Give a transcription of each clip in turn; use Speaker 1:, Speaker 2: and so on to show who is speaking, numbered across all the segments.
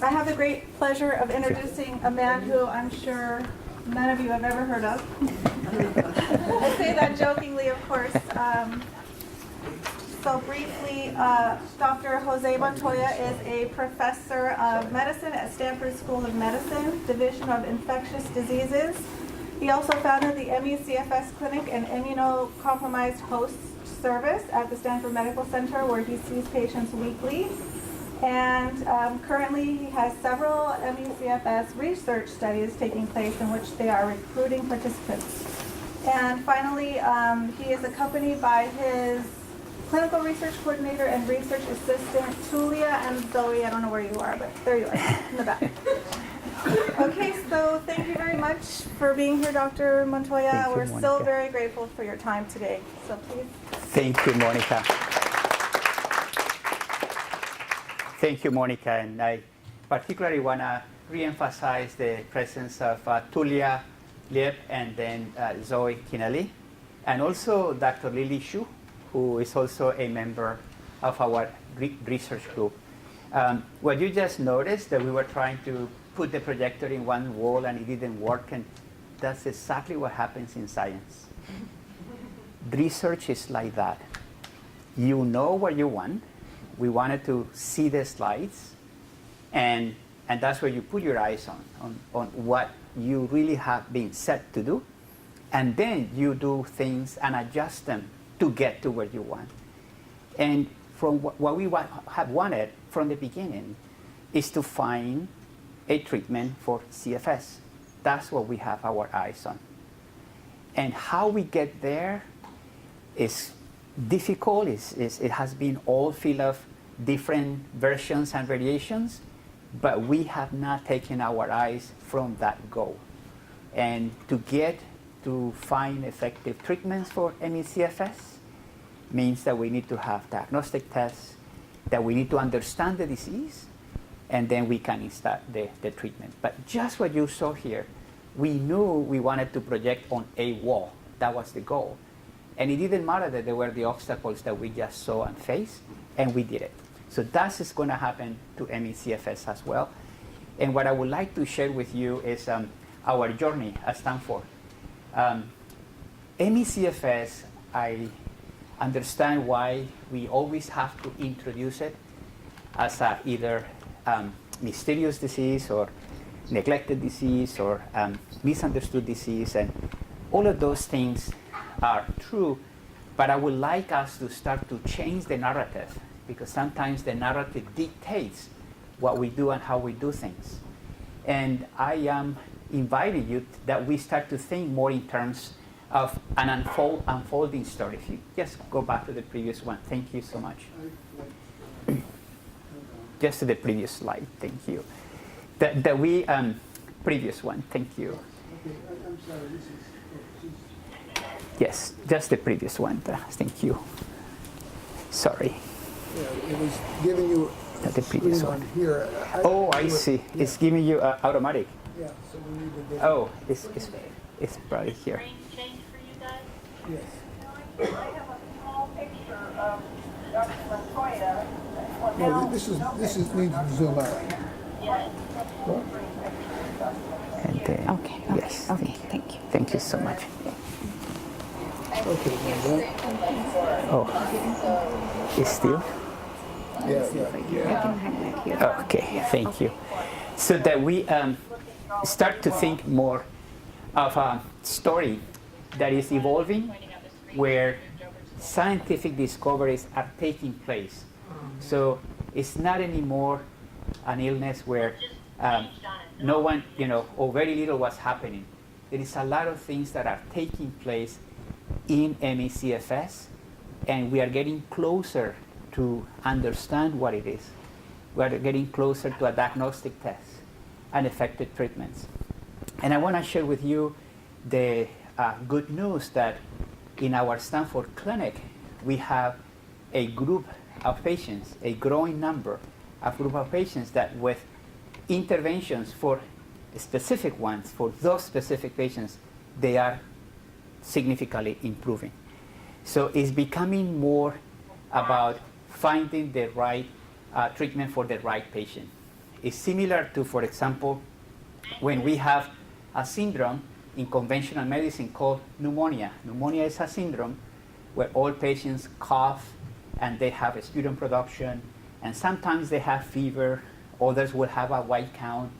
Speaker 1: I have the great pleasure of introducing a man who I'm sure none of you have ever heard of. I say that jokingly, of course. So briefly, Dr. Jose Montoya is a professor of medicine at Stanford School of Medicine, Division of Infectious Diseases. He also founded the ME/CFS Clinic and Immunocompromised Host Service at the Stanford Medical Center, where he sees patients weekly. And currently he has several ME/CFS research studies taking place in which they are recruiting participants. And finally, he is accompanied by his clinical research coordinator and research assistant, Tulia and Zoe. I don't know where you are, but there you are, in the back. Okay, so thank you very much for being here, Dr. Montoya. We're so very grateful for your time today. So please.
Speaker 2: Thank you, Monica. Thank you, Monica. And I particularly want to reemphasize the presence of Tulia Lieb and then Zoe Kinali, and also Dr. Lily Shu, who is also a member of our research group. What you just noticed, that we were trying to put the projector in one wall and it didn't work, and that's exactly what happens in science. Research is like that. You know what you want. We wanted to see the slides, and that's where you put your eyes on what you really have been set to do, and then you do things and adjust them to get to where you want. And from what we have wanted from the beginning is to find a treatment for CFS. That's what we have our eyes on. And how we get there is difficult. It has been all filled of different versions and variations, but we have not taken our eyes from that goal. And to get to find effective treatments for ME/CFS means that we need to have diagnostic tests, that we need to understand the disease, and then we can start the treatment. But just what you saw here, we knew we wanted to project on a wall. That was the goal. And it didn't matter that there were the obstacles that we just saw and faced, and we did it. So that is going to happen to ME/CFS as well. And what I would like to share with you is our journey at Stanford. ME/CFS, I understand why we always have to introduce it as either mysterious disease or neglected disease or misunderstood disease, and all of those things are true, but I would like us to start to change the narrative, because sometimes the narrative dictates what we do and how we do things. And I am inviting you that we start to think more in terms of an unfolding story. If you just go back to the previous one. Thank you so much. Just to the previous slide. Thank you. Previous one. Thank you.
Speaker 3: Okay, I'm sorry. This is.
Speaker 2: Yes, just the previous one. Thank you. Sorry.
Speaker 3: Yeah, it was giving you
Speaker 2: The previous one.
Speaker 3: here.
Speaker 2: I see. Yeah. It's giving you automatic.
Speaker 3: Yeah, so we need to get.
Speaker 2: Oh, it's probably here.
Speaker 4: Change for you guys?
Speaker 3: Yes.
Speaker 1: I have a small picture of Dr. Montoya.
Speaker 3: No, this is needs to zoom out. What?
Speaker 2: And then,
Speaker 5: Okay.
Speaker 2: yes.
Speaker 5: Okay. Thank you.
Speaker 2: Thank you so much.
Speaker 3: Okay, now that.
Speaker 2: Oh, it's still?
Speaker 3: Yeah.
Speaker 5: I can hang back here.
Speaker 2: Okay, thank you. So that we start to think more of a story that is evolving, where scientific discoveries are taking place. So it's not anymore an illness where no one, or very little was happening. There is a lot of things that are taking place in ME/CFS, and we are getting closer to understand what it is. We are getting closer to a diagnostic test and effective treatments. And I want to share with you the good news that in our Stanford clinic, we have a group of patients, a growing number of group of patients that with interventions for specific ones, for those specific patients, they are significantly improving. So it's becoming more about finding the right treatment for the right patient. It's similar to, for example, when we have a syndrome in conventional medicine called pneumonia. Pneumonia is a syndrome where all patients cough and they have sputum production, and sometimes they have fever, others will have a white count.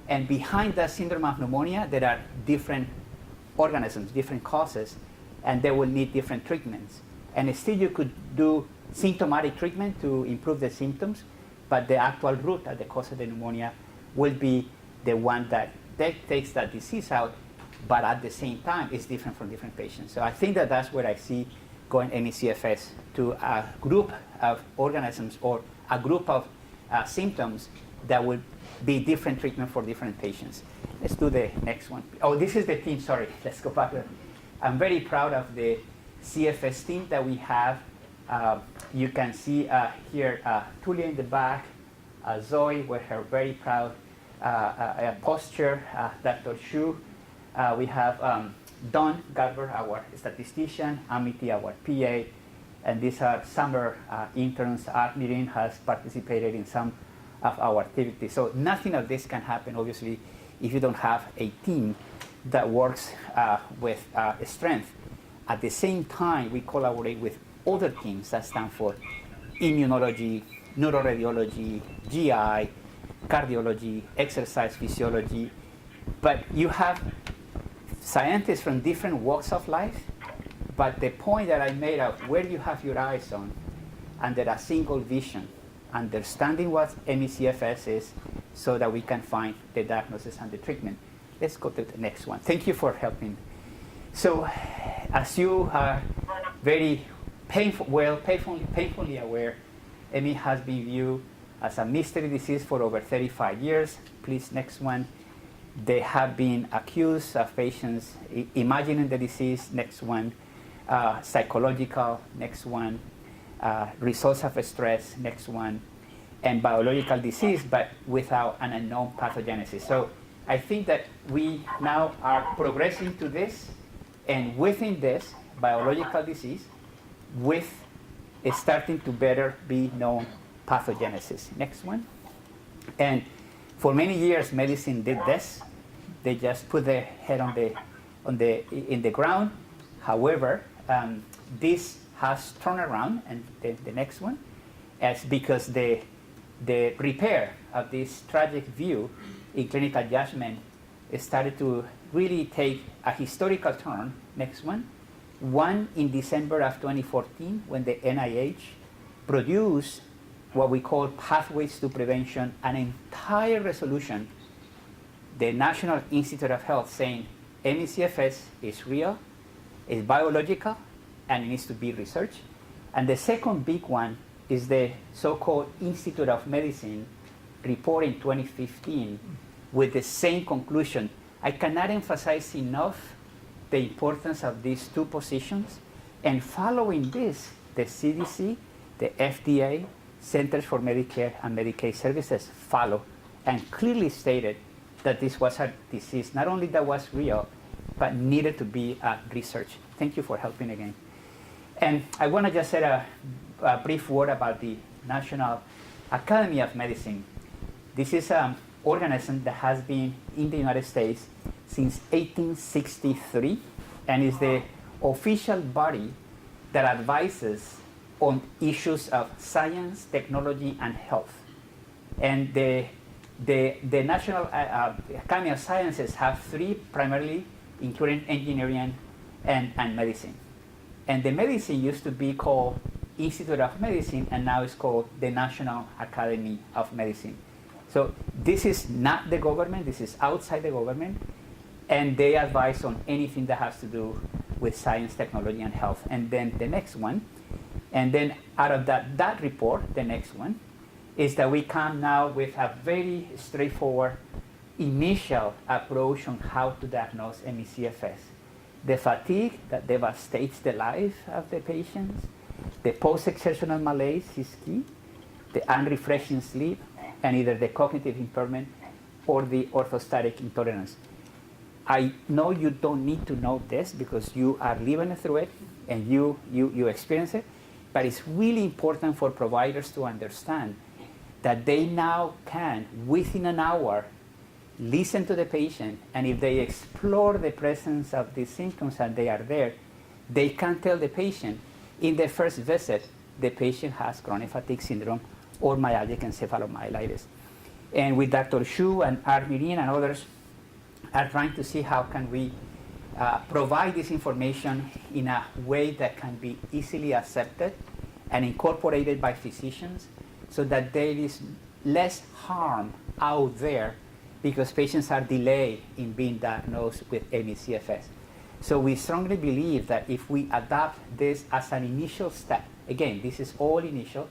Speaker 2: And behind that syndrome of pneumonia, there are different organisms, different causes, and they will need different treatments. And still you could do symptomatic treatment to improve the symptoms, but the actual root at the cause of the pneumonia will be the one that takes that disease out, but at the same time is different from different patients. So I think that that's where I see going ME/CFS to a group of organisms or a group of symptoms that will be different treatment for different patients. Let's do the next one. Oh, this is the team, sorry. Let's go back. I'm very proud of the CFS team that we have. You can see here Tulia in the back, Zoe with her very proud posture, Dr. Shu. We have Don Garber, our statistician, Amity, our PA, and these are summer interns. Art Mirin has participated in some of our activities. So nothing of this can happen, obviously, if you don't have a team that works with strength. At the same time, we collaborate with other teams that stand for immunology, neuroradiology, GI, cardiology, exercise physiology. But you have scientists from different walks of life, but the point that I made of where you have your eyes on, under a single vision, understanding what ME/CFS is so that we can find the diagnosis and the treatment. Let's go to the next one. Thank you for helping. So as you are very painfully aware, ME has been viewed as a mystery disease for over 35 years. Please, next one. They have been accused of patients imagining the disease. Next one. Psychological. Next one. Results of stress. Next one. And biological disease, but without an unknown pathogenesis. So I think that we now are progressing to this, and within this, biological disease, with starting to better be known pathogenesis. Next one. And for many years, medicine did this. They just put their head in the ground. However, this has turned around, and the next one, as because the repair of this tragic view in clinical judgment started to really take a historical turn. Next one. One in December of 2014, when the NIH produced what we call Pathways to Prevention, an entire resolution, the National Institute of Health saying ME/CFS is real, is biological, and it needs to be researched. And the second big one is the so-called Institute of Medicine report in 2015 with the same conclusion. I cannot emphasize enough the importance of these two positions. And following this, the CDC, the FDA, Centers for Medicare and Medicaid Services follow and clearly stated that this was a disease not only that was real, but needed to be researched. Thank you for helping again. And I want to just say a brief word about the National Academy of Medicine. This is an organism that has been in the United States since 1863 and is the official body that advises on issues of science, technology, and health. And the National Academy of Sciences have three primarily, including engineering and medicine. And the medicine used to be called Institute of Medicine, and now it's called the National Academy of Medicine. So this is not the government, this is outside the government, and they advise on anything that has to do with science, technology, and health. And then the next one, and then out of that report, the next one, is that we come now with a very straightforward initial approach on how to diagnose ME/CFS. The fatigue that devastates the life of the patients, the post-exertional malaise is key, the unrefreshing sleep, and either the cognitive impairment or the orthostatic intolerance. I know you don't need to know this because you are living through it and you experience it, but it's really important for providers to understand that they now can, within an hour, listen to the patient, and if they explore the presence of these symptoms and they are there, they can tell the patient in the first visit the patient has chronic fatigue syndrome or myalgic encephalomyelitis. And with Dr. Shu and Armirin and others are trying to see how can we provide this information in a way that can be easily accepted and incorporated by physicians so that there is less harm out there because patients are delayed in being diagnosed with ME/CFS. So we strongly believe that if we adopt this as an initial step, again, this is all initial,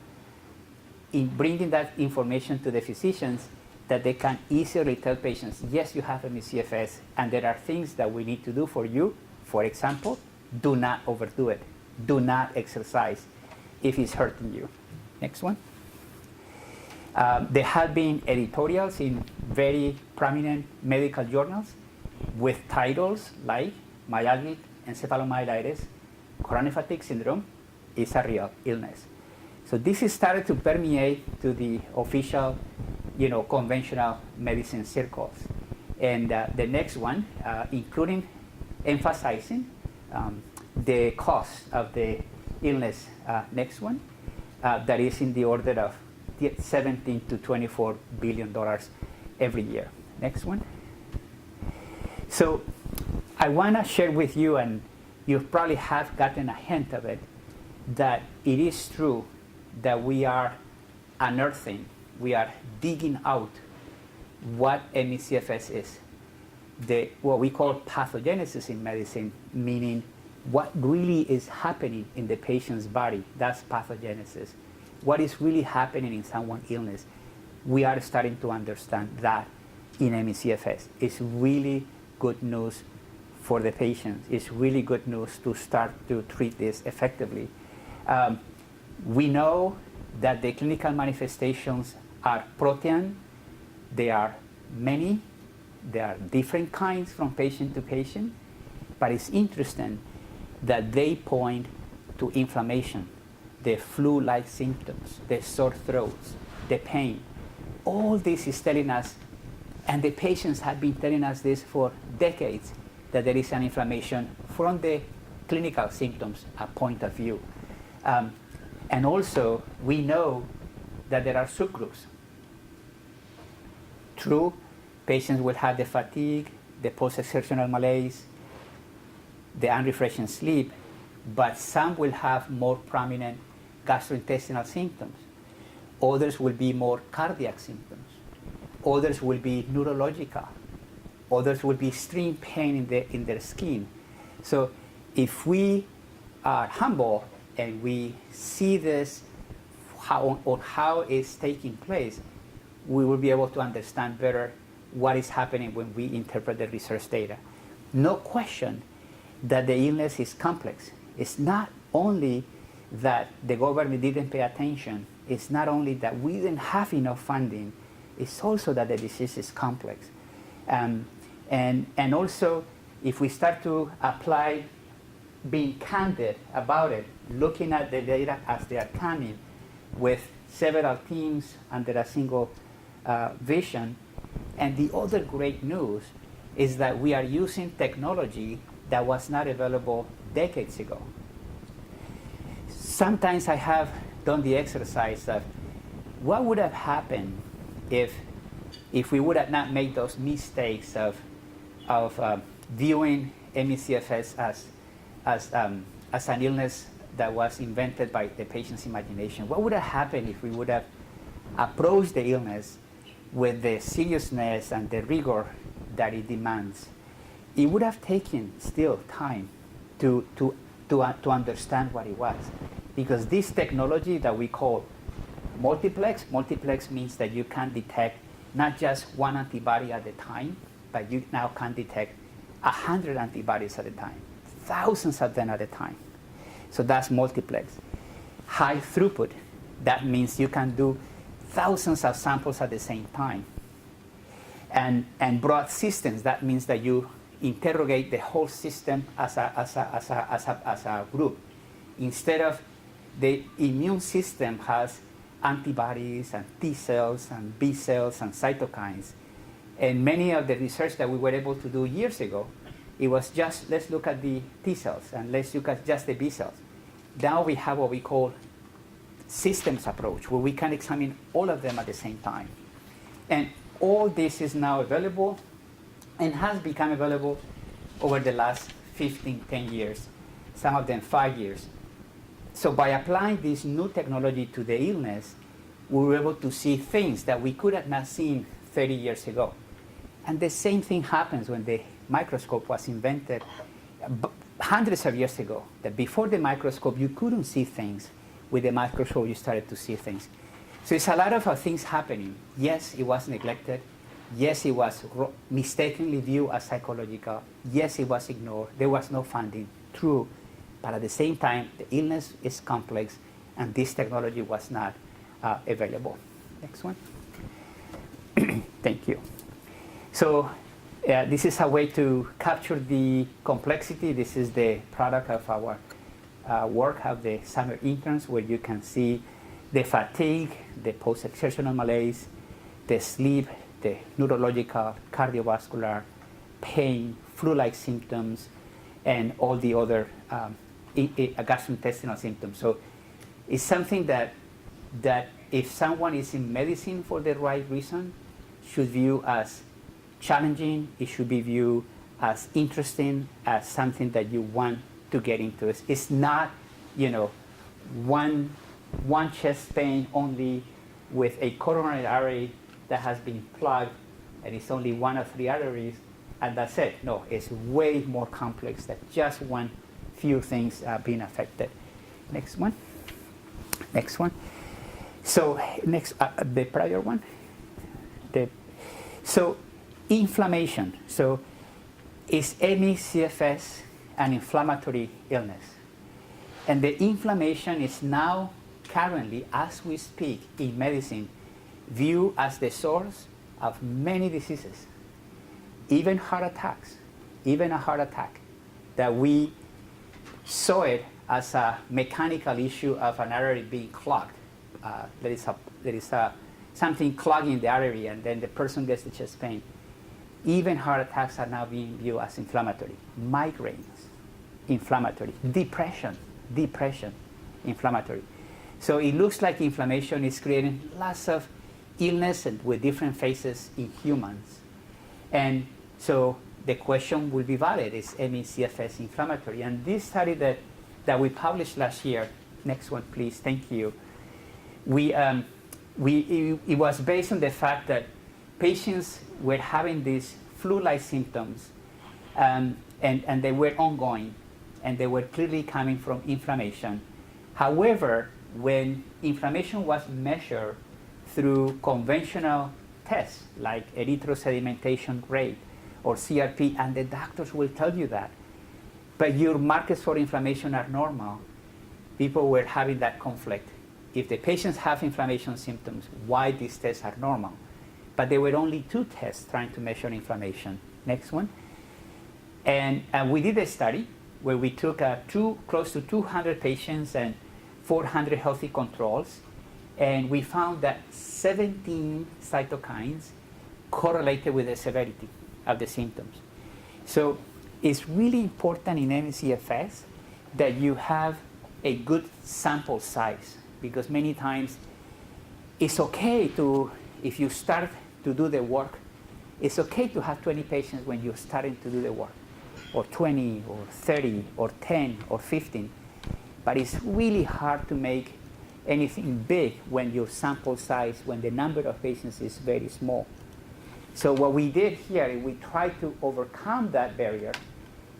Speaker 2: in bringing that information to the physicians, that they can easily tell patients, yes, you have ME/CFS, and there are things that we need to do for you. For example, do not overdo it. Do not exercise if it's hurting you. Next one. There have been editorials in very prominent medical journals with titles like myalgic encephalomyelitis, chronic fatigue syndrome is a real illness. So this is started to permeate to the official, conventional medicine circles. And the next one, including emphasizing the cost of the illness. Next one, that is in the order of $17 to $24 billion every year. Next one. So I want to share with you, and you probably have gotten a hint of it, that it is true that we are unearthing, we are digging out what ME/CFS is. What we call pathogenesis in medicine, meaning what really is happening in the patient's body. That's pathogenesis. What is really happening in someone's illness. We are starting to understand that in ME/CFS. It's really good news for the patients. It's really good news to start to treat this effectively. We know that the clinical manifestations are protean. They are many. There are different kinds from patient to patient. But it's interesting that they point to inflammation, the flu-like symptoms, the sore throats, the pain. All this is telling us, and the patients have been telling us this for decades, that there is an inflammation from the clinical symptoms point of view. And also, we know that there are subgroups. True, patients will have the fatigue, the post-exertional malaise, the unrefreshing sleep, but some will have more prominent gastrointestinal symptoms. Others will be more cardiac symptoms. Others will be neurological. Others will be extreme pain in their skin. So if we are humble and we see this how it's taking place, we will be able to understand better what is happening when we interpret the research data. No question that the illness is complex. It's not only that the government didn't pay attention. It's not only that we didn't have enough funding. It's also that the disease is complex. And also, if we start to apply being candid about it, looking at the data as they are coming with several teams under a single vision. And the other great news is that we are using technology that was not available decades ago. Sometimes I have done the exercise of what would have happened if we would have not made those mistakes of viewing ME/CFS as an illness that was invented by the patient's imagination. What would have happened if we would have approached the illness with the seriousness and the rigor that it demands? It would have taken still time to understand what it was. Because this technology that we call multiplex means that you can detect not just one antibody at a time, but you now can detect 100 antibodies at a time, thousands of them at a time. So that's multiplex. High throughput, that means you can do thousands of samples at the same time. And broad systems, that means that you interrogate the whole system as a group. Instead of the immune system has antibodies and T cells and B cells and cytokines. And many of the research that we were able to do years ago, it was just, let's look at the T cells and let's look at just the B cells. Now we have what we call systems approach, where we can examine all of them at the same time. And all this is now available and has become available over the last 15, 10 years, some of them 5 years. So by applying this new technology to the illness, we were able to see things that we could have not seen 30 years ago. And the same thing happens when the microscope was invented hundreds of years ago, that before the microscope, you couldn't see things. With the microscope, you started to see things. So it's a lot of things happening. Yes, it was neglected. Yes, it was mistakenly viewed as psychological. Yes, it was ignored. There was no funding. True. But at the same time, the illness is complex, and this technology was not available. Next one. Thank you. So this is a way to capture the complexity. This is the product of our work of the summer interns, where you can see the fatigue, the post-exertional malaise, the sleep, the neurological, cardiovascular, pain, flu-like symptoms, and all the other gastrointestinal symptoms. So it's something that if someone is in medicine for the right reason, should view as challenging, it should be viewed as interesting, as something that you want to get into. It's not, one chest pain only with a coronary artery that has been plugged, and it's only one of 3 arteries, and that's it. No, it's way more complex than just one few things being affected. Next one. Next one. So next, the prior one. So inflammation. So is ME/CFS an inflammatory illness? And the inflammation is now currently, as we speak in medicine, viewed as the source of many diseases, even heart attacks, even a heart attack, that we saw it as a mechanical issue of an artery being clogged. There is something clogging the artery, and then the person gets the chest pain. Even heart attacks are now being viewed as inflammatory. Migraines, inflammatory. Depression, inflammatory. So it looks like inflammation is creating lots of illness and with different phases in humans. And so the question will be valid, is ME/CFS inflammatory? And this study that we published last year, next one please, thank you. It was based on the fact that patients were having these flu-like symptoms, and they were ongoing, and they were clearly coming from inflammation. However, when inflammation was measured through conventional tests like erythrosedimentation rate or CRP, and the doctors will tell you that, but your markers for inflammation are normal, people were having that conflict. If the patients have inflammation symptoms, why these tests are normal? But there were only 2 tests trying to measure inflammation. Next one. And we did a study where we took close to 200 patients and 400 healthy controls, and we found that 17 cytokines correlated with the severity of the symptoms. So it's really important in ME/CFS that you have a good sample size, because many times it's okay to, if you start to do the work, it's okay to have 20 patients when you're starting to do the work, or 20, or 30, or 10, or 15. But it's really hard to make anything big when your sample size, when the number of patients is very small. So what we did here is we tried to overcome that barrier,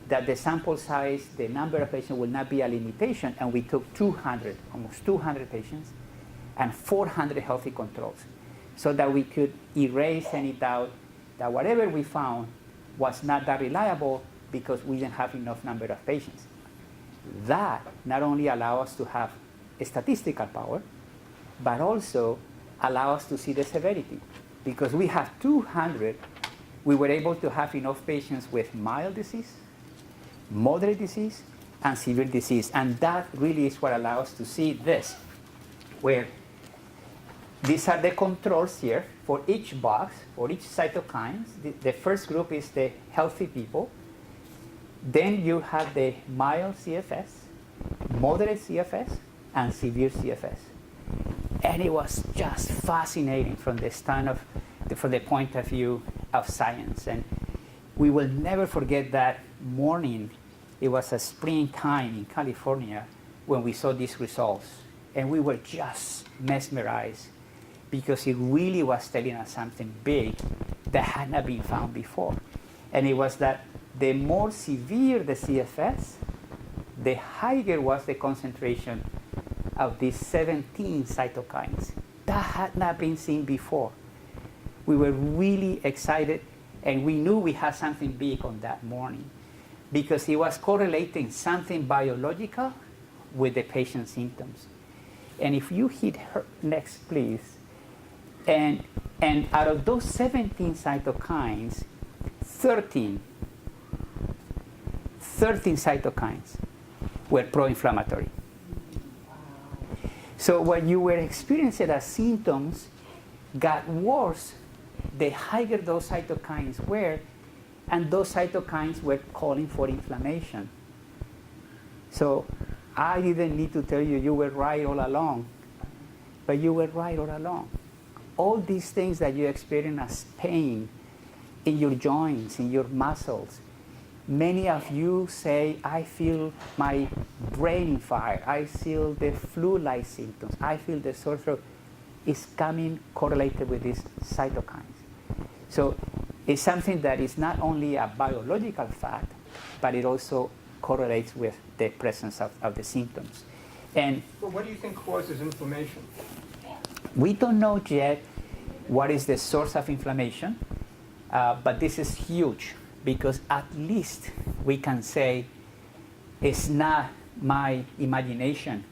Speaker 2: that the sample size, the number of patients will not be a limitation, and we took 200, almost 200 patients, and 400 healthy controls, so that we could erase any doubt that whatever we found was not that reliable because we didn't have enough number of patients. That not only allows us to have a statistical power, but also allow us to see the severity. Because we have 200, we were able to have enough patients with mild disease, moderate disease, and severe disease. And that really is what allows us to see this, where these are the controls here for each box, for each cytokines. The first group is the healthy people. Then you have the mild CFS, moderate CFS, and severe CFS. And it was just fascinating from the point of view of science. And we will never forget that morning. It was a springtime in California when we saw these results. And we were just mesmerized because it really was telling us something big that had not been found before. And it was that the more severe the CFS, the higher was the concentration of these 17 cytokines. That had not been seen before. We were really excited, and we knew we had something big on that morning because it was correlating something biological with the patient's symptoms. And if you hit her next, please, and out of those 17 cytokines, 13 cytokines were pro-inflammatory. So what you were experiencing as symptoms got worse the higher those cytokines were, and those cytokines were calling for inflammation. So I didn't need to tell you, you were right all along, but you were right all along. All these things that you experience as pain in your joints, in your muscles, many of you say, I feel my brain fire, I feel the flu-like symptoms, I feel the sore throat, is coming correlated with these cytokines. So it's something that is not only a biological fact, but it also correlates with the presence of the symptoms. And
Speaker 4: Well, what do you think causes inflammation?
Speaker 2: we don't know yet what is the source of inflammation, but this is huge because at least we can say it's not my imagination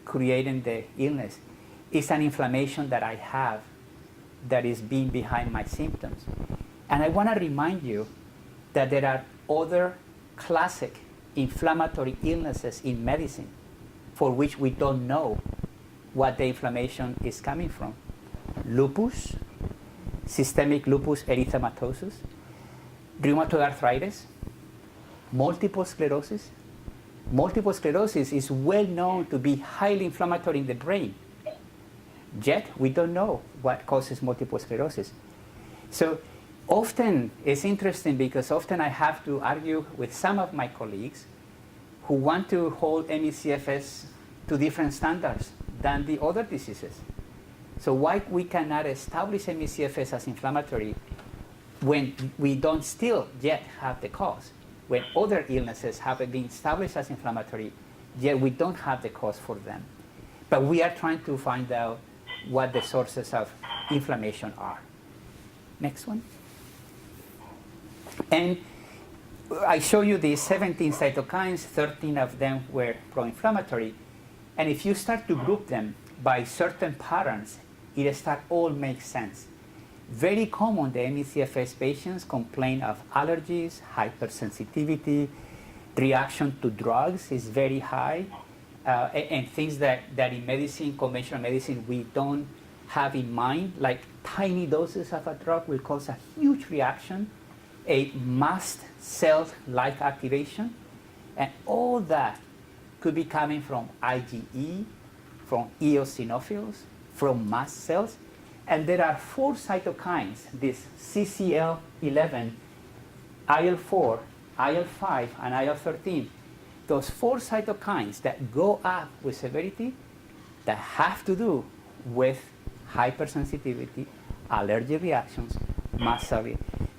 Speaker 2: creating the illness. It's an inflammation that I have that is being behind my symptoms. And I want to remind you that there are other classic inflammatory illnesses in medicine for which we don't know what the inflammation is coming from. Lupus, systemic lupus erythematosus, rheumatoid arthritis, multiple sclerosis. Multiple sclerosis is well known to be highly inflammatory in the brain. Yet we don't know what causes multiple sclerosis. So often it's interesting because often I have to argue with some of my colleagues who want to hold ME/CFS to different standards than the other diseases. So why we cannot establish ME/CFS as inflammatory when we don't still yet have the cause? When other illnesses have been established as inflammatory, yet we don't have the cause for them. But we are trying to find out what the sources of inflammation are. Next one. And I show you the 17 cytokines, 13 of them were pro-inflammatory. And if you start to group them by certain patterns, it start all makes sense. Very common, the ME/CFS patients complain of allergies, hypersensitivity, reaction to drugs is very high, and things that in medicine, conventional medicine, we don't have in mind, like tiny doses of a drug will cause a huge reaction, a mast cell-like activation, and all that could be coming from IgE, from eosinophils, from mast cells. And there are 4 cytokines, this CCL11, IL-4, IL-5, and IL-13. Those 4 cytokines that go up with severity that have to do with hypersensitivity, allergic reactions, mast cell.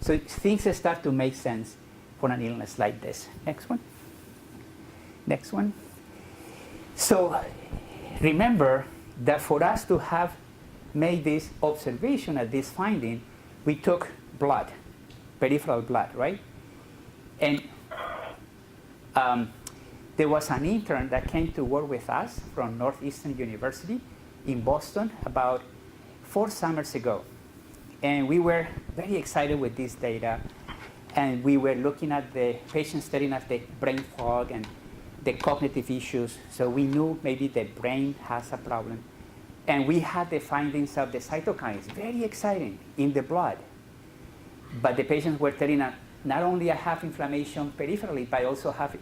Speaker 2: So things start to make sense for an illness like this. Next one. Next one. So remember that for us to have made this observation at this finding, we took blood, peripheral blood, right? And there was an intern that came to work with us from Northeastern University in Boston about 4 summers ago. And we were very excited with this data. And we were looking at the patients studying at the brain fog and the cognitive issues. So we knew maybe the brain has a problem. And we had the findings of the cytokines, very exciting, in the blood. But the patients were telling us, not only I have inflammation peripherally, but I also have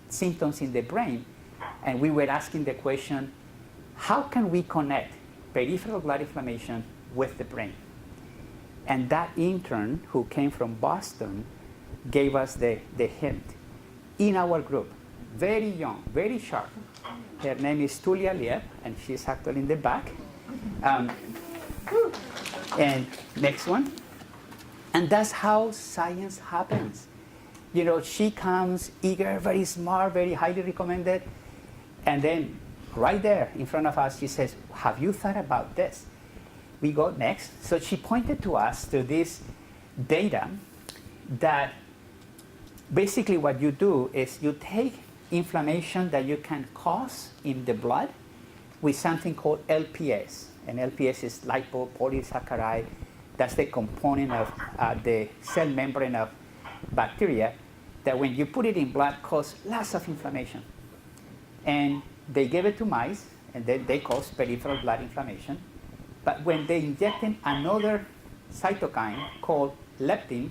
Speaker 2: symptoms in the brain. And we were asking the question, how can we connect peripheral blood inflammation with the brain? And that intern who came from Boston gave us the hint in our group. Very young, very sharp. Her name is Tulia Lieb, and she's actually in the back. And next one. And that's how science happens. You know, she comes eager, very smart, very highly recommended. And then right there in front of us, she says, have you thought about this? We go next. So she pointed to us to this data that basically what you do is you take inflammation that you can cause in the blood with something called LPS. And LPS is lipopolysaccharide. That's the component of the cell membrane of bacteria that when you put it in blood causes lots of inflammation. And they gave it to mice, and then they cause peripheral blood inflammation. But when they injected another cytokine called leptin,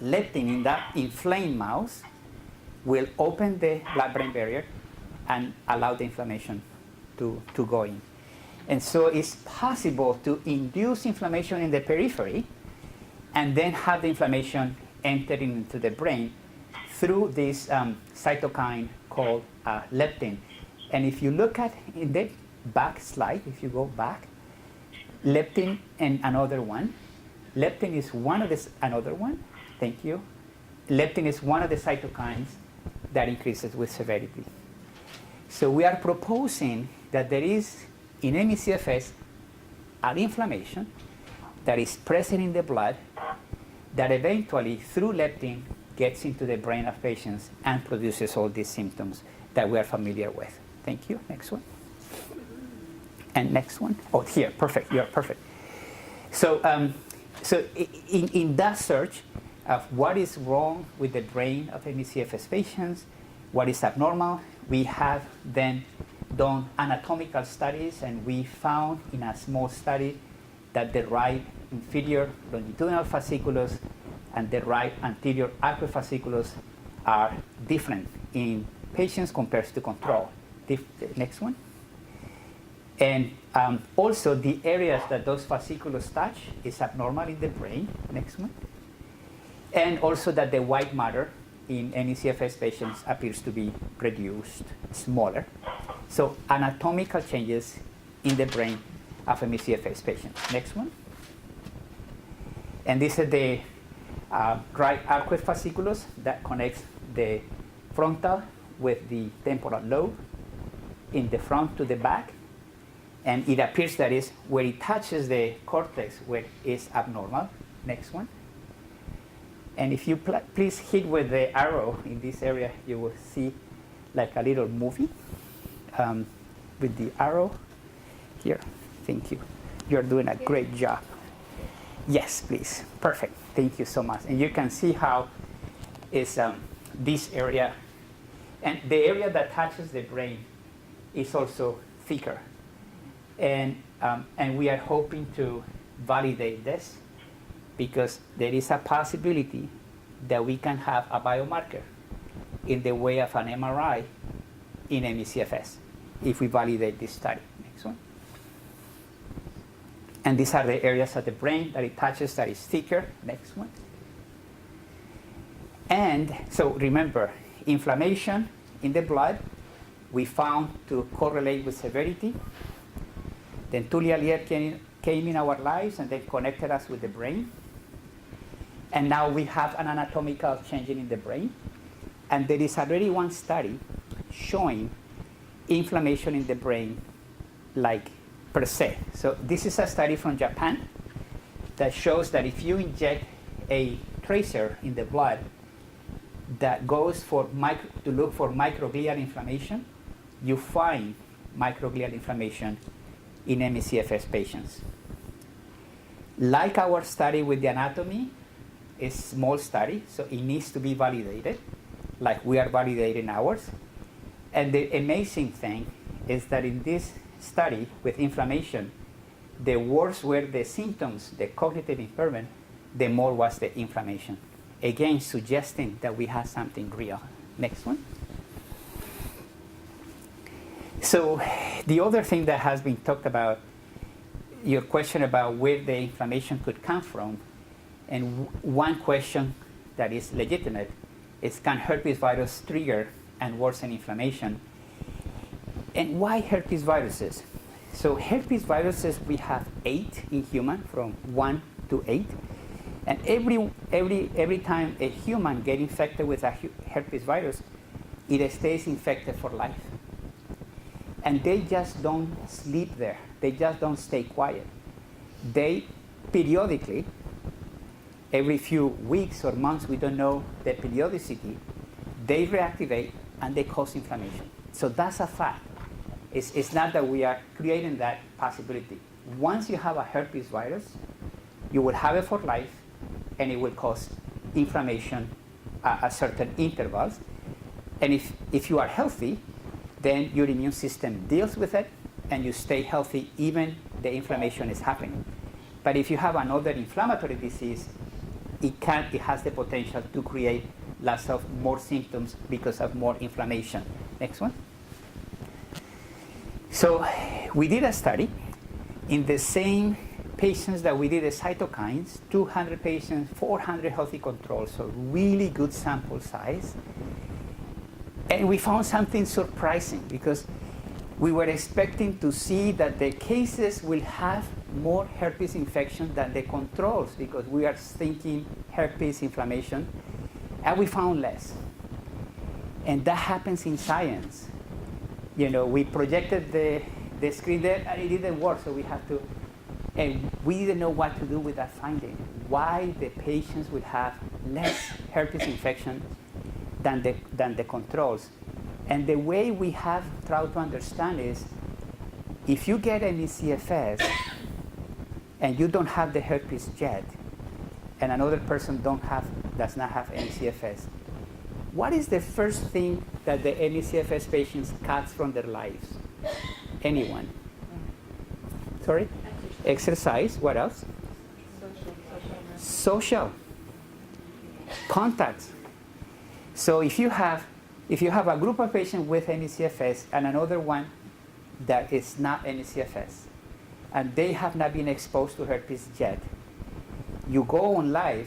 Speaker 2: leptin in that inflamed mouse will open the blood-brain barrier and allow the inflammation to go in. And so it's possible to induce inflammation in the periphery and then have the inflammation entering into the brain through this cytokine called leptin. And if you look at in the back slide, if you go back, leptin and another one. Leptin is one of the, another one, thank you. Leptin is one of the cytokines that increases with severity. So we are proposing that there is in ME/CFS an inflammation that is present in the blood that eventually through leptin gets into the brain of patients and produces all these symptoms that we are familiar with. Thank you. Next one. And next one. Oh, here. Perfect. You are perfect. So, in that search of what is wrong with the brain of ME/CFS patients, what is abnormal, we have then done anatomical studies, and we found in a small study that the right inferior longitudinal fasciculus and the right anterior acrofasciculus are different in patients compared to control. The next one. And also the areas that those fasciculus touch is abnormal in the brain. Next one. And also that the white matter in ME/CFS patients appears to be reduced, smaller. So anatomical changes in the brain of ME/CFS patients. Next one. And this is the right arcuate fasciculus that connects the frontal with the temporal lobe in the front to the back. And it appears that is where it touches the cortex where it's abnormal. Next one. And if you please hit with the arrow in this area, you will see like a little movie with the arrow here. Thank you. You're doing a great job. Yes, please. Perfect. Thank you so much. And you can see how is this area, and the area that touches the brain is also thicker. And we are hoping to validate this because there is a possibility that we can have a biomarker in the way of an MRI in ME/CFS if we validate this study. Next one. And these are the areas of the brain that it touches that is thicker. Next one. And so remember, inflammation in the blood we found to correlate with severity. Then Tulia Lier came in our lives and they connected us with the brain. And now we have an anatomical changing in the brain. And there is already one study showing inflammation in the brain like per se. So this is a study from Japan that shows that if you inject a tracer in the blood that goes to look for microglial inflammation, you find microglial inflammation in ME/CFS patients. Like our study with the anatomy, it's a small study, so it needs to be validated, like we are validating ours. And the amazing thing is that in this study with inflammation, the worse were the symptoms, the cognitive impairment, the more was the inflammation. Again, suggesting that we have something real. Next one. So the other thing that has been talked about, your question about where the inflammation could come from, and one question that is legitimate is, can herpes virus trigger and worsen inflammation? And why herpes viruses? So herpes viruses, we have 8 in human, from 1 to 8. And every time a human gets infected with a herpes virus, it stays infected for life. And they just don't sleep there. They just don't stay quiet. They periodically, every few weeks or months, we don't know the periodicity, they reactivate and they cause inflammation. So that's a fact. It's not that we are creating that possibility. Once you have a herpes virus, you will have it for life, and it will cause inflammation at certain intervals. And if you are healthy, then your immune system deals with it, and you stay healthy even the inflammation is happening. But if you have another inflammatory disease, it has the potential to create lots of more symptoms because of more inflammation. Next one. So we did a study in the same patients that we did the cytokines, 200 patients, 400 healthy controls, so really good sample size. And we found something surprising, because we were expecting to see that the cases will have more herpes infection than the controls, because we are thinking herpes inflammation, and we found less. And that happens in science. You know, we projected the screen there, and it didn't work, so we have to, and we didn't know what to do with that finding. Why the patients would have less herpes infection than the controls. And the way we have tried to understand is, if you get an CFS and you don't have the herpes yet, and another person does not have any CFS, what is the first thing that the NECFS patients cuts from their lives? Anyone? Sorry? Exercise. What else? Social. Contacts. So if you have a group of patients with NECFS and another one that is not NECFS, and they have not been exposed to herpes yet, you go on live,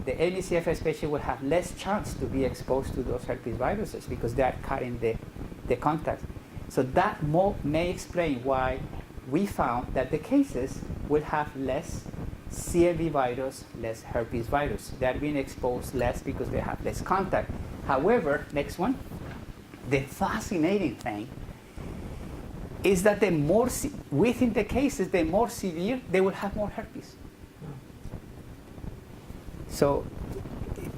Speaker 2: the NECFS patient will have less chance to be exposed to those herpes viruses because they are cutting the contact. So that may explain why we found that the cases will have less CMV virus, less herpes virus. They are being exposed less because they have less contact. However, next one, the fascinating thing is that the more within the cases, the more severe, they will have more herpes. So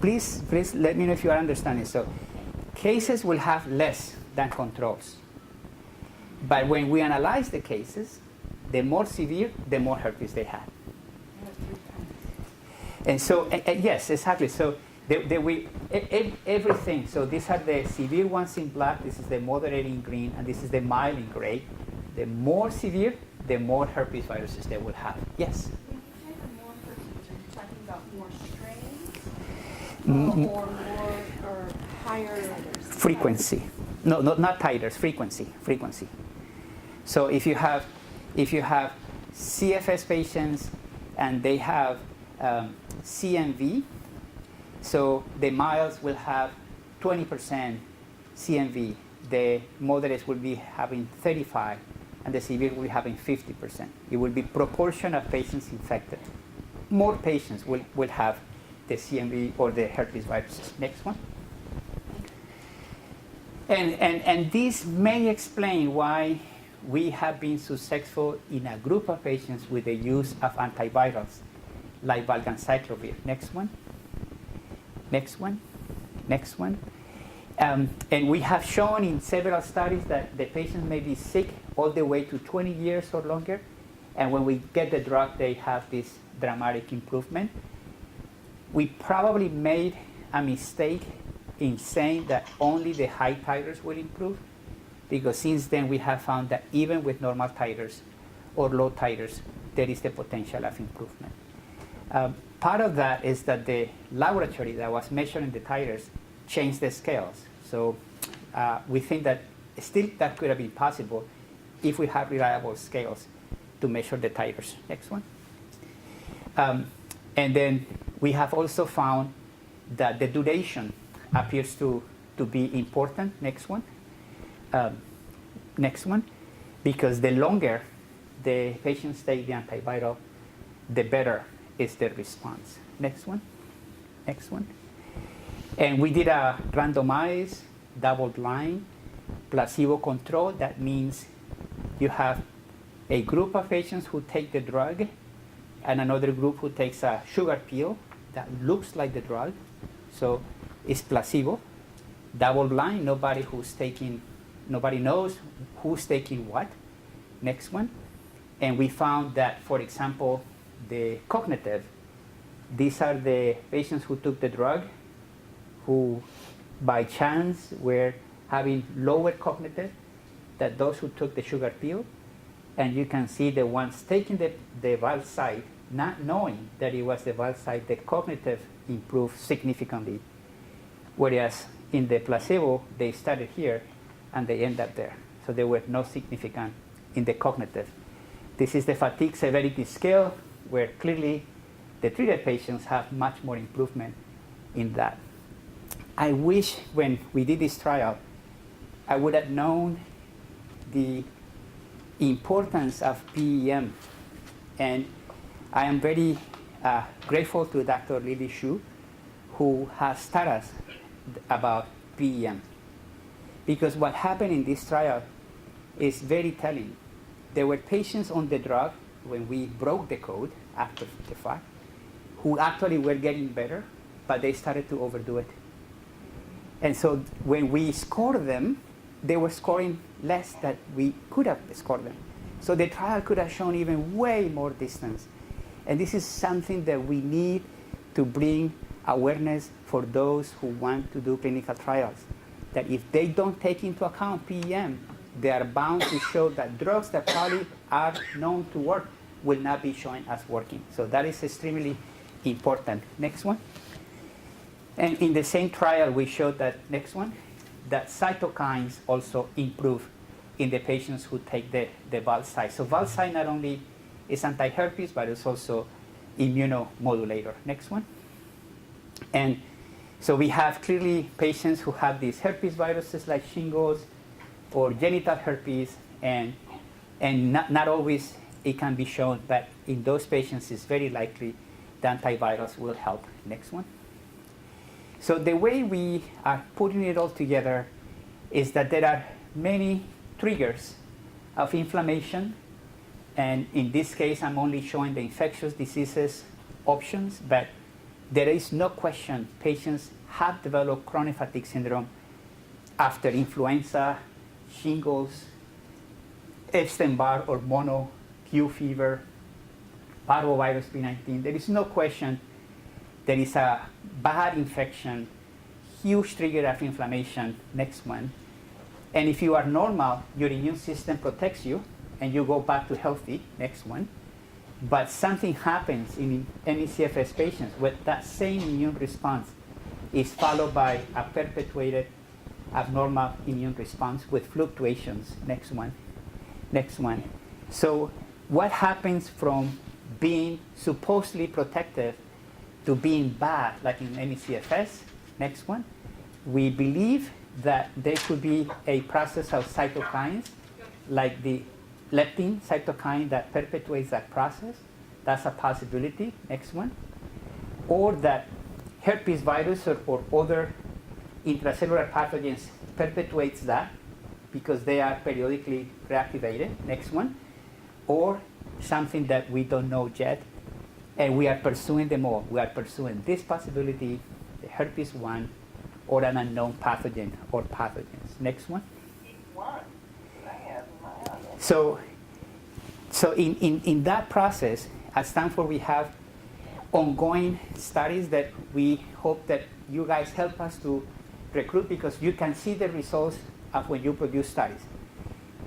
Speaker 2: please let me know if you are understanding. So cases will have less than controls. But when we analyze the cases, the more severe, the more herpes they have. And so, yes, exactly. So everything. So these are the severe ones in black. This is the moderate in green, and this is the mild in gray. The more severe, the more herpes viruses they will have. Yes?
Speaker 6: When you say the more herpes, are you talking about more strains? Or more, or higher
Speaker 2: Frequency. No, not titers, frequency. So if you have CFS patients and they have CMV, so the milds will have 20% CMV, the moderates will be having 35%, and the severe will be having 50%. It will be proportion of patients infected. More patients will have the CMV or the herpes viruses. Next one. And this may explain why we have been successful in a group of patients with the use of antivirals, like valganciclovir. Next one. Next one. Next one. And we have shown in several studies that the patients may be sick all the way to 20 years or longer. And when we get the drug, they have this dramatic improvement. We probably made a mistake in saying that only the high titers will improve, because since then we have found that even with normal titers or low titers, there is the potential of improvement. Part of that is that the laboratory that was measuring the titers changed the scales. So we think that still that could have been possible if we have reliable scales to measure the titers. Next one. And then we have also found that the duration appears to be important. Next one. Next one. Because the longer the patients take the antiviral, the better is the response. Next one. Next one. And we did a randomized, double-blind, placebo control. That means you have a group of patients who take the drug and another group who takes a sugar pill that looks like the drug. So it's placebo. Double-blind, nobody knows who's taking what. Next one. And we found that, for example, the cognitive, these are the patients who took the drug who by chance were having lower cognitive than those who took the sugar pill. And you can see the ones taking the valside, not knowing that it was the valside, the cognitive improved significantly. Whereas in the placebo, they started here and they end up there. So they were not significant in the cognitive. This is the fatigue severity scale, where clearly the treated patients have much more improvement in that. I wish when we did this trial, I would have known the importance of PEM. And I am very grateful to Dr. Lily Xu, who has taught us about PEM. Because what happened in this trial is very telling. There were patients on the drug when we broke the code after the fact, who actually were getting better, but they started to overdo it. And so when we scored them, they were scoring less than we could have scored them. So the trial could have shown even way more distance. And this is something that we need to bring awareness for those who want to do clinical trials. That if they don't take into account PEM, they are bound to show that drugs that probably are known to work will not be showing as working. So that is extremely important. Next one. And in the same trial, we showed that, next one, that cytokines also improve in the patients who take the valside. So valside not only is anti-herpes, but it's also immunomodulator. Next one. And so we have clearly patients who have these herpes viruses like shingles or genital herpes, and not always it can be shown, but in those patients it's very likely the antivirals will help. Next one. So the way we are putting it all together is that there are many triggers of inflammation, and in this case I'm only showing the infectious diseases options, but there is no question patients have developed chronic fatigue syndrome after influenza, shingles, Epstein-Barr or mono, Q fever, parvovirus B19. There is no question there is a bad infection, huge trigger of inflammation. Next one. And if you are normal, your immune system protects you and you go back to healthy. Next one. But something happens in any CFS patients where that same immune response is followed by a perpetuated abnormal immune response with fluctuations. Next one. Next one. So what happens from being supposedly protective to being bad, like in any CFS? Next one. We believe that there could be a process of cytokines, like the leptin cytokine that perpetuates that process. That's a possibility. Next one. Or that herpes virus or other intracellular pathogens perpetuates that because they are periodically reactivated. Next one. Or something that we don't know yet, and we are pursuing them all. We are pursuing this possibility, the herpes 1, or an unknown pathogen or pathogens. Next one. So in that process, at Stanford we have ongoing studies that we hope that you guys help us to recruit, because you can see the results of when you produce studies.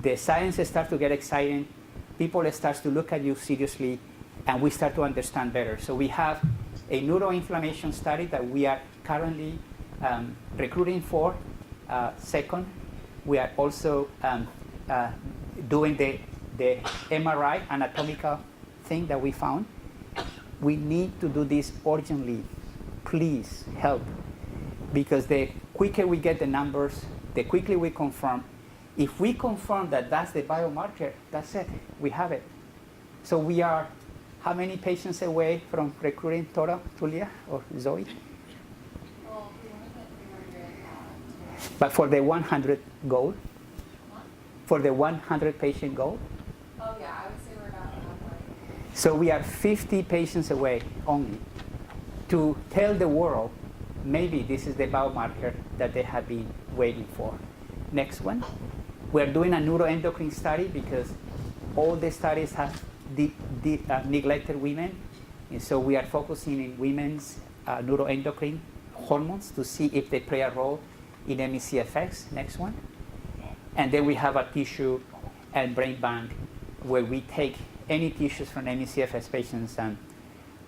Speaker 2: The science starts to get exciting, people start to look at you seriously, and we start to understand better. So we have a neuroinflammation study that we are currently recruiting for. Second, we are also doing the MRI anatomical thing that we found. We need to do this urgently. Please help. Because the quicker we get the numbers, the quicker we confirm. If we confirm that that's the biomarker, that's it. We have it. So we are how many patients away from recruiting total, Tulia or Zoe?
Speaker 7: Well, we want to get 300.
Speaker 2: But for the 100 goal? For the 100 patient goal?
Speaker 7: Oh yeah, I would say we're about halfway.
Speaker 2: So we are 50 patients away only to tell the world maybe this is the biomarker that they have been waiting for. Next one. We're doing a neuroendocrine study because all the studies have neglected women. And so we are focusing in women's neuroendocrine hormones to see if they play a role in ME/CFS. Next one. And then we have a tissue and brain bank where we take any tissues from ME/CFS patients, and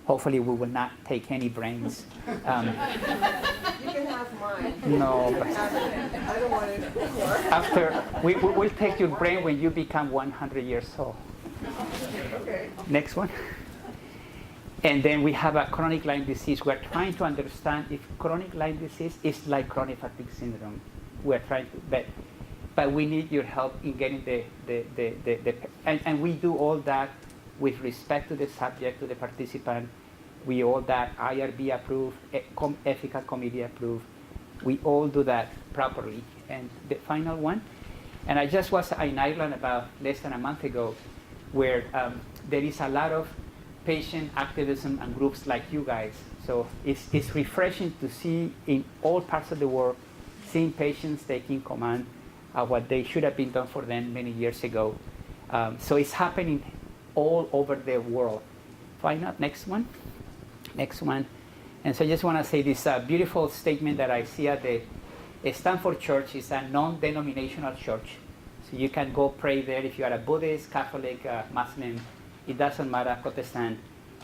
Speaker 2: hopefully we will not take any brains.
Speaker 6: You can have mine.
Speaker 2: No, but
Speaker 6: I don't want it anymore.
Speaker 2: after we'll take your brain when you become 100 years old.
Speaker 6: Okay.
Speaker 2: Next one. And then we have a chronic Lyme disease. We're trying to understand if chronic Lyme disease is like chronic fatigue syndrome. We're trying to, but we need your help in getting and we do all that with respect to the subject, to the participant. We all that IRB approved, ethical committee approved. We all do that properly. And the final one, and I just was in Ireland about less than a month ago, where there is a lot of patient activism and groups like you guys. So it's refreshing to see in all parts of the world, seeing patients taking command of what they should have been done for them many years ago. So it's happening all over the world. Final, next one. Next one. And so I just want to say this beautiful statement that I see at the Stanford Church. Is a non-denominational church. So you can go pray there if you are a Buddhist, Catholic, Muslim. It doesn't matter, Protestant.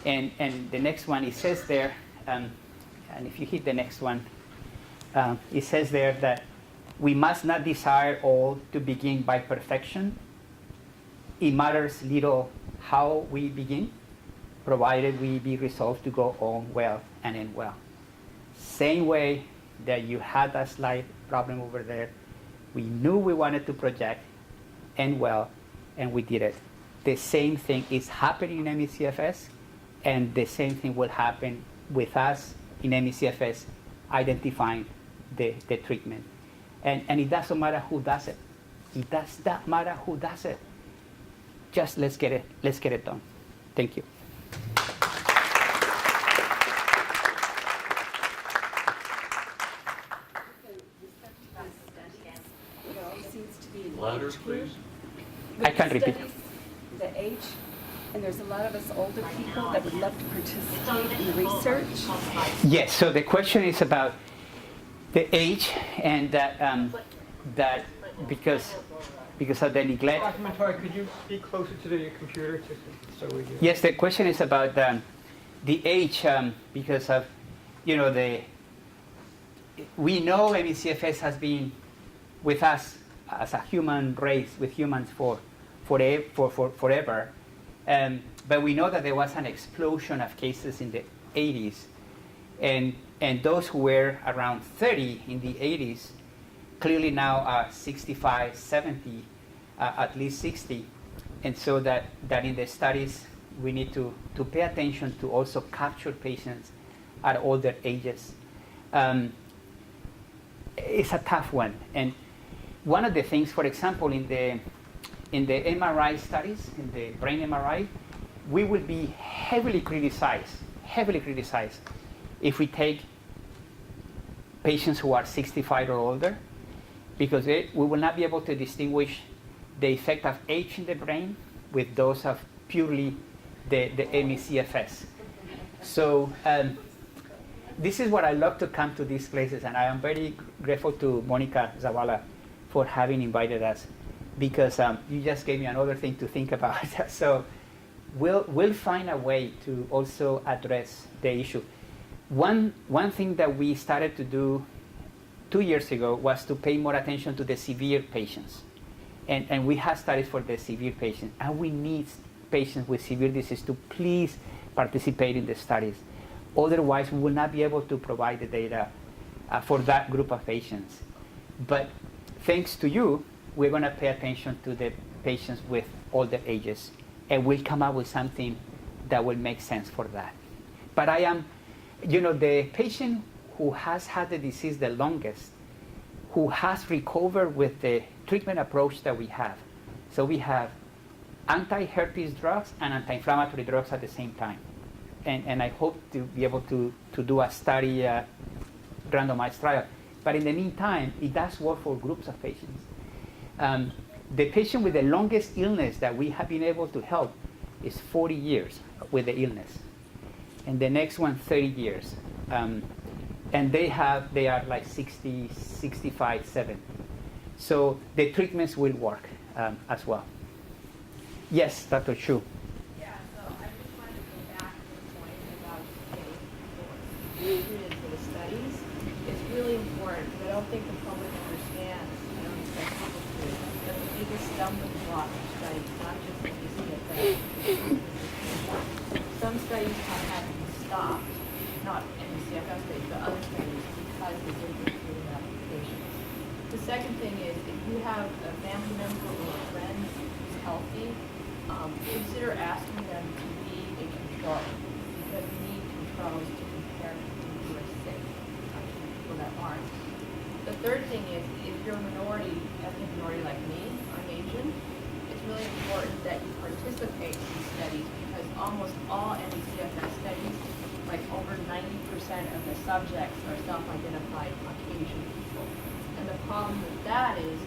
Speaker 2: And the next one, it says there, and if you hit the next one, it says there that we must not desire all to begin by perfection. It matters little how we begin, provided we be resolved to go on well and end well. Same way that you had that slide problem over there, we knew we wanted to project end well, and we did it. The same thing is happening in ME/CFS, and the same thing will happen with us in ME/CFS, identifying the treatment. And it doesn't matter who does it. It does not matter who does it. Just let's get it done. Thank you.
Speaker 6: Seems to be
Speaker 8: Louder, please.
Speaker 2: I can repeat.
Speaker 6: the age, and there's a lot of us older people that would love to participate in the research.
Speaker 2: Yes, so the question is about the age, and that because of the neglect.
Speaker 4: Dr. Montoya, could you be closer to the computer so we can...
Speaker 2: Yes, the question is about the age because of, we know ME/CFS has been with us as a human race, with humans for forever. But we know that there was an explosion of cases in the 80s. And those who were around 30 in the 80s clearly now are 65, 70, at least 60. And so that in the studies, we need to pay attention to also capture patients at older ages. It's a tough one. And one of the things, for example, in the MRI studies, in the brain MRI, we will be heavily criticized if we take patients who are 65 or older, because we will not be able to distinguish the effect of age in the brain with those of purely the ME/CFS. So this is what I love to come to these places, and I am very grateful to Monica Zavala for having invited us, because you just gave me another thing to think about. So we'll find a way to also address the issue. One thing that we started to do 2 years ago was to pay more attention to the severe patients. And we have studies for the severe patients. And we need patients with severe disease to please participate in the studies. Otherwise, we will not be able to provide the data for that group of patients. But thanks to you, we're going to pay attention to the patients with older ages. And we'll come up with something that will make sense for that. But the patient who has had the disease the longest, who has recovered with the treatment approach that we have. So we have anti-herpes drugs and anti-inflammatory drugs at the same time. And I hope to be able to do a study, randomized trial. But in the meantime, it does work for groups of patients. The patient with the longest illness that we have been able to help is 40 years with the illness. And the next one, 30 years. And they are like 60, 65, 70. So the treatments will work as well. Yes, Dr. Chu.
Speaker 7: Yeah, so I just wanted to go back to the point about included for the studies. It's really important, because I don't think the public understands, I don't expect people to, that the biggest stumbling block of studies, not just in the CFS, some studies have had to be stopped, not in the CFS studies, but other studies, because they didn't include enough patients. The second thing is, if you have a family member or a friend who's healthy, consider asking them to be a control, because we need controls to compare people who are sick to people that aren't. The third thing is, if you're a minority, ethnic minority like me, I'm Asian, it's really important that you participate in these studies, because almost all ME/CFS studies, like over 90% of the subjects are self-identified Caucasian people. And the problem with that is,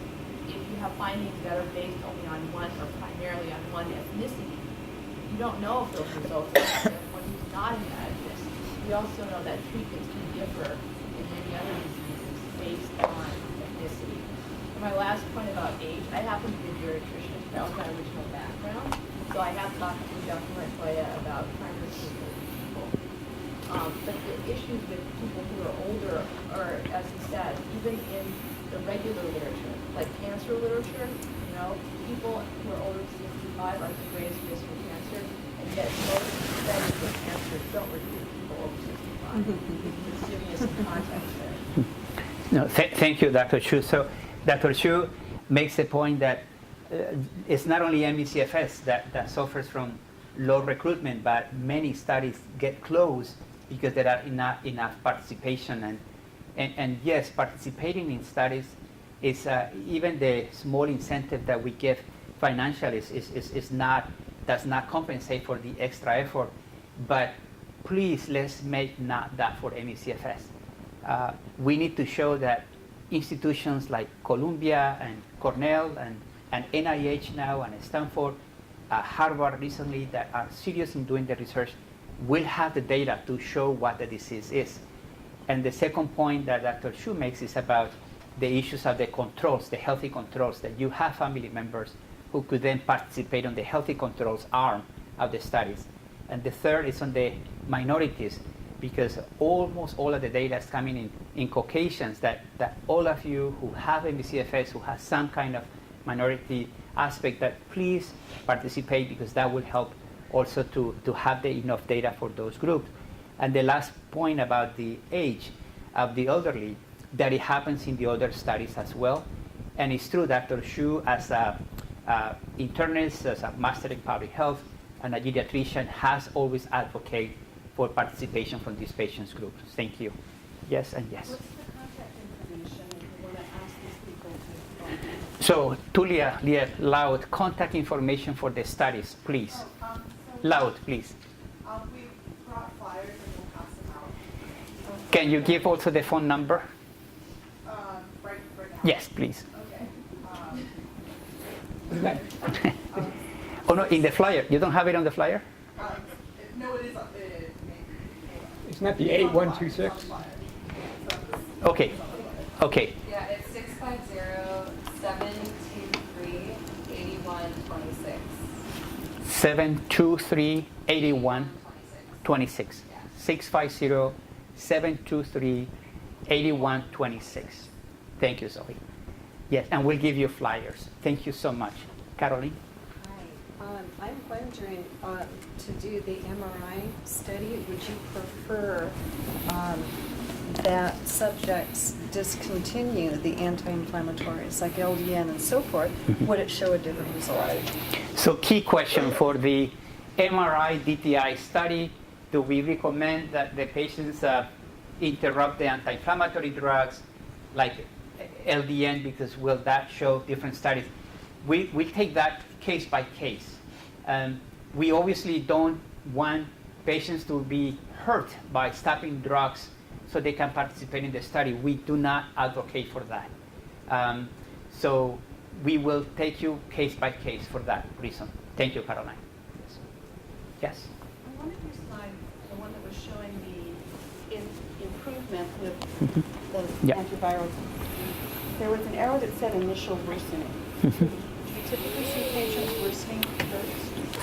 Speaker 7: if you have findings that are based only on one or primarily on one ethnicity, you don't know if those results are when who's not in that ethnicity. We also know that treatments can differ in many other diseases based on ethnicity. And my last point about age, I happen to be a geriatrician. That was my original background. So I have talked to Dr. Montoya about primary care people. But the issues with people who are older are, as he said, even in the regular literature, like cancer literature, people who are older than 65 are the greatest risk for cancer, and yet most studies for cancer don't recruit people over 65. Just giving you some context there.
Speaker 2: No, thank you, Dr. Chu. So Dr. Chu makes the point that it's not only ME/CFS that suffers from low recruitment, but many studies get closed because there are enough participation. And yes, participating in studies is even the small incentive that we give financially does not compensate for the extra effort. But please, let's make not that for ME/CFS. We need to show that institutions like Columbia and Cornell and NIH now and Stanford, Harvard recently, that are serious in doing the research, will have the data to show what the disease is. And the second point that Dr. Chu makes is about the issues of the controls, the healthy controls, that you have family members who could then participate on the healthy controls arm of the studies. And the third is on the minorities, because almost all of the data is coming in Caucasians, that all of you who have ME/CFS, who have some kind of minority aspect, that please participate, because that will help also to have enough data for those groups. And the last point about the age of the elderly, that it happens in the other studies as well. And it's true, Dr. Chu, as an internist, as a master in public health, and a geriatrician, has always advocated for participation from these patients groups. Thank you. Yes and yes.
Speaker 6: What's the contact information if you want to ask these people to
Speaker 2: So, Tulia, loud, contact information for the studies, please. Loud, please.
Speaker 8: We brought flyers and we'll pass them out.
Speaker 2: Can you give also the phone number?
Speaker 8: Right now.
Speaker 2: Yes, please.
Speaker 8: Okay.
Speaker 2: Oh no, in the flyer. You don't have it on the flyer?
Speaker 8: No, it is.
Speaker 4: Isn't that the 8126?
Speaker 2: Okay. Okay.
Speaker 8: Yeah, it's 650-6
Speaker 7: 723-8126.
Speaker 2: 723-8126. 650-723-8126. Thank you, Zoe. Yes, and we'll give you flyers. Thank you so much. Caroline?
Speaker 6: Hi, I'm wondering, to do the MRI study, would you prefer that subjects discontinue the anti-inflammatories like LDN and so forth? Would it show a different result?
Speaker 2: So key question for the MRI DTI study, do we recommend that the patients interrupt the anti-inflammatory drugs like LDN, because will that show different studies? We take that case by case. We obviously don't want patients to be hurt by stopping drugs so they can participate in the study. We do not advocate for that. So we will take you case by case for that reason. Thank you, Caroline. Yes?
Speaker 6: On one of your slides, the one that was showing the improvement with the
Speaker 2: Yeah.
Speaker 6: antivirals, there was an arrow that said initial worsening. Do you typically see patients worsening first?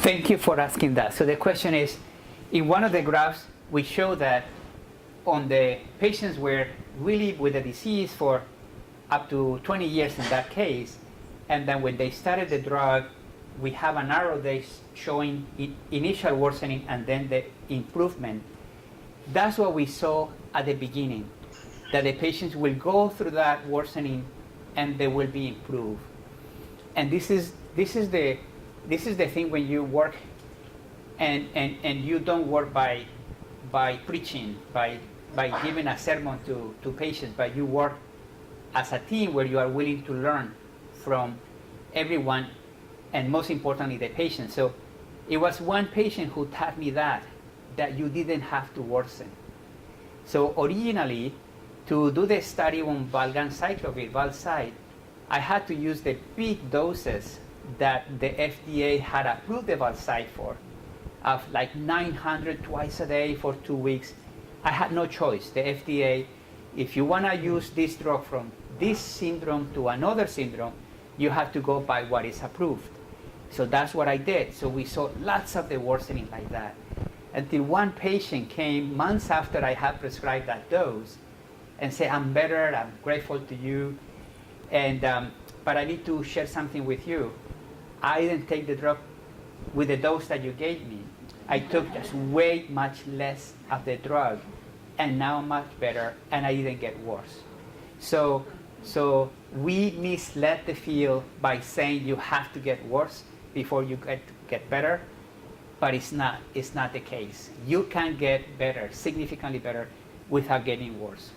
Speaker 2: Thank you for asking that. So the question is, in one of the graphs, we show that on the patients were really with the disease for up to 20 years in that case, and then when they started the drug, we have an arrow there showing initial worsening and then the improvement. That's what we saw at the beginning, that the patients will go through that worsening and they will be improved. And this is the thing when you work and you don't work by preaching, by giving a sermon to patients, but you work as a team where you are willing to learn from everyone, and most importantly the patient. So it was one patient who taught me that you didn't have to worsen. So originally, to do the study on valganciclovir, Valside, I had to use the big doses that the FDA had approved the Valside for, of like 900 twice a day for 2 weeks. I had no choice. The FDA, if you want to use this drug from this syndrome to another syndrome, you have to go by what is approved. So that's what I did. So we saw lots of the worsening like that. Until one patient came months after I had prescribed that dose and said, I'm better, I'm grateful to you, and but I need to share something with you. I didn't take the drug with the dose that you gave me. I took just way much less of the drug, and now I'm much better, and I didn't get worse. So we misled the field by saying you have to get worse before you get better, but it's not the case. You can get better, significantly better, without getting worse.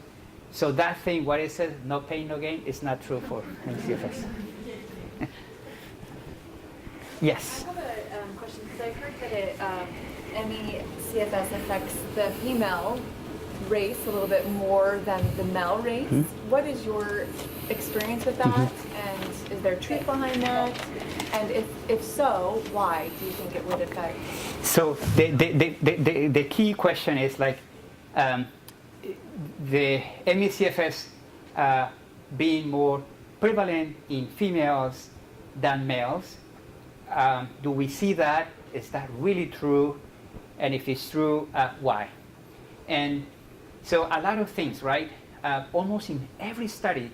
Speaker 2: So that thing, what it says, no pain, no gain, is not true for CFS. Yes?
Speaker 9: I have a question, because I've heard that ME/CFS affects the female race a little bit more than the male race. Mm-hmm. What is your experience with that, and is there truth behind that? And if so, why do you think it would affect?
Speaker 2: So the key question is like the ME/CFS being more prevalent in females than males. Do we see that? Is that really true? And if it's true, why? And so a lot of things, right? Almost in every study,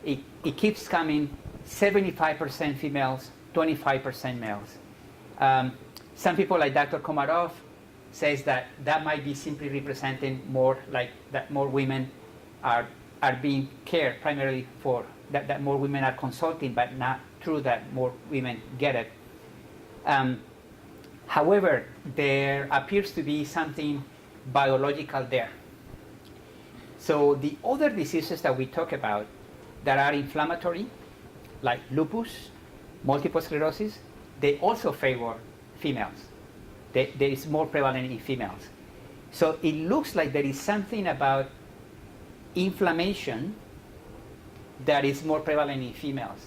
Speaker 2: it keeps coming 75% females, 25% males. Some people like Dr. Komarov says that might be simply representing more like that more women are being cared primarily for, that more women are consulting, but not true that more women get it. However, there appears to be something biological there. So the other diseases that we talk about that are inflammatory, like lupus, multiple sclerosis, they also favor females. There is more prevalent in females. So it looks like there is something about inflammation that is more prevalent in females.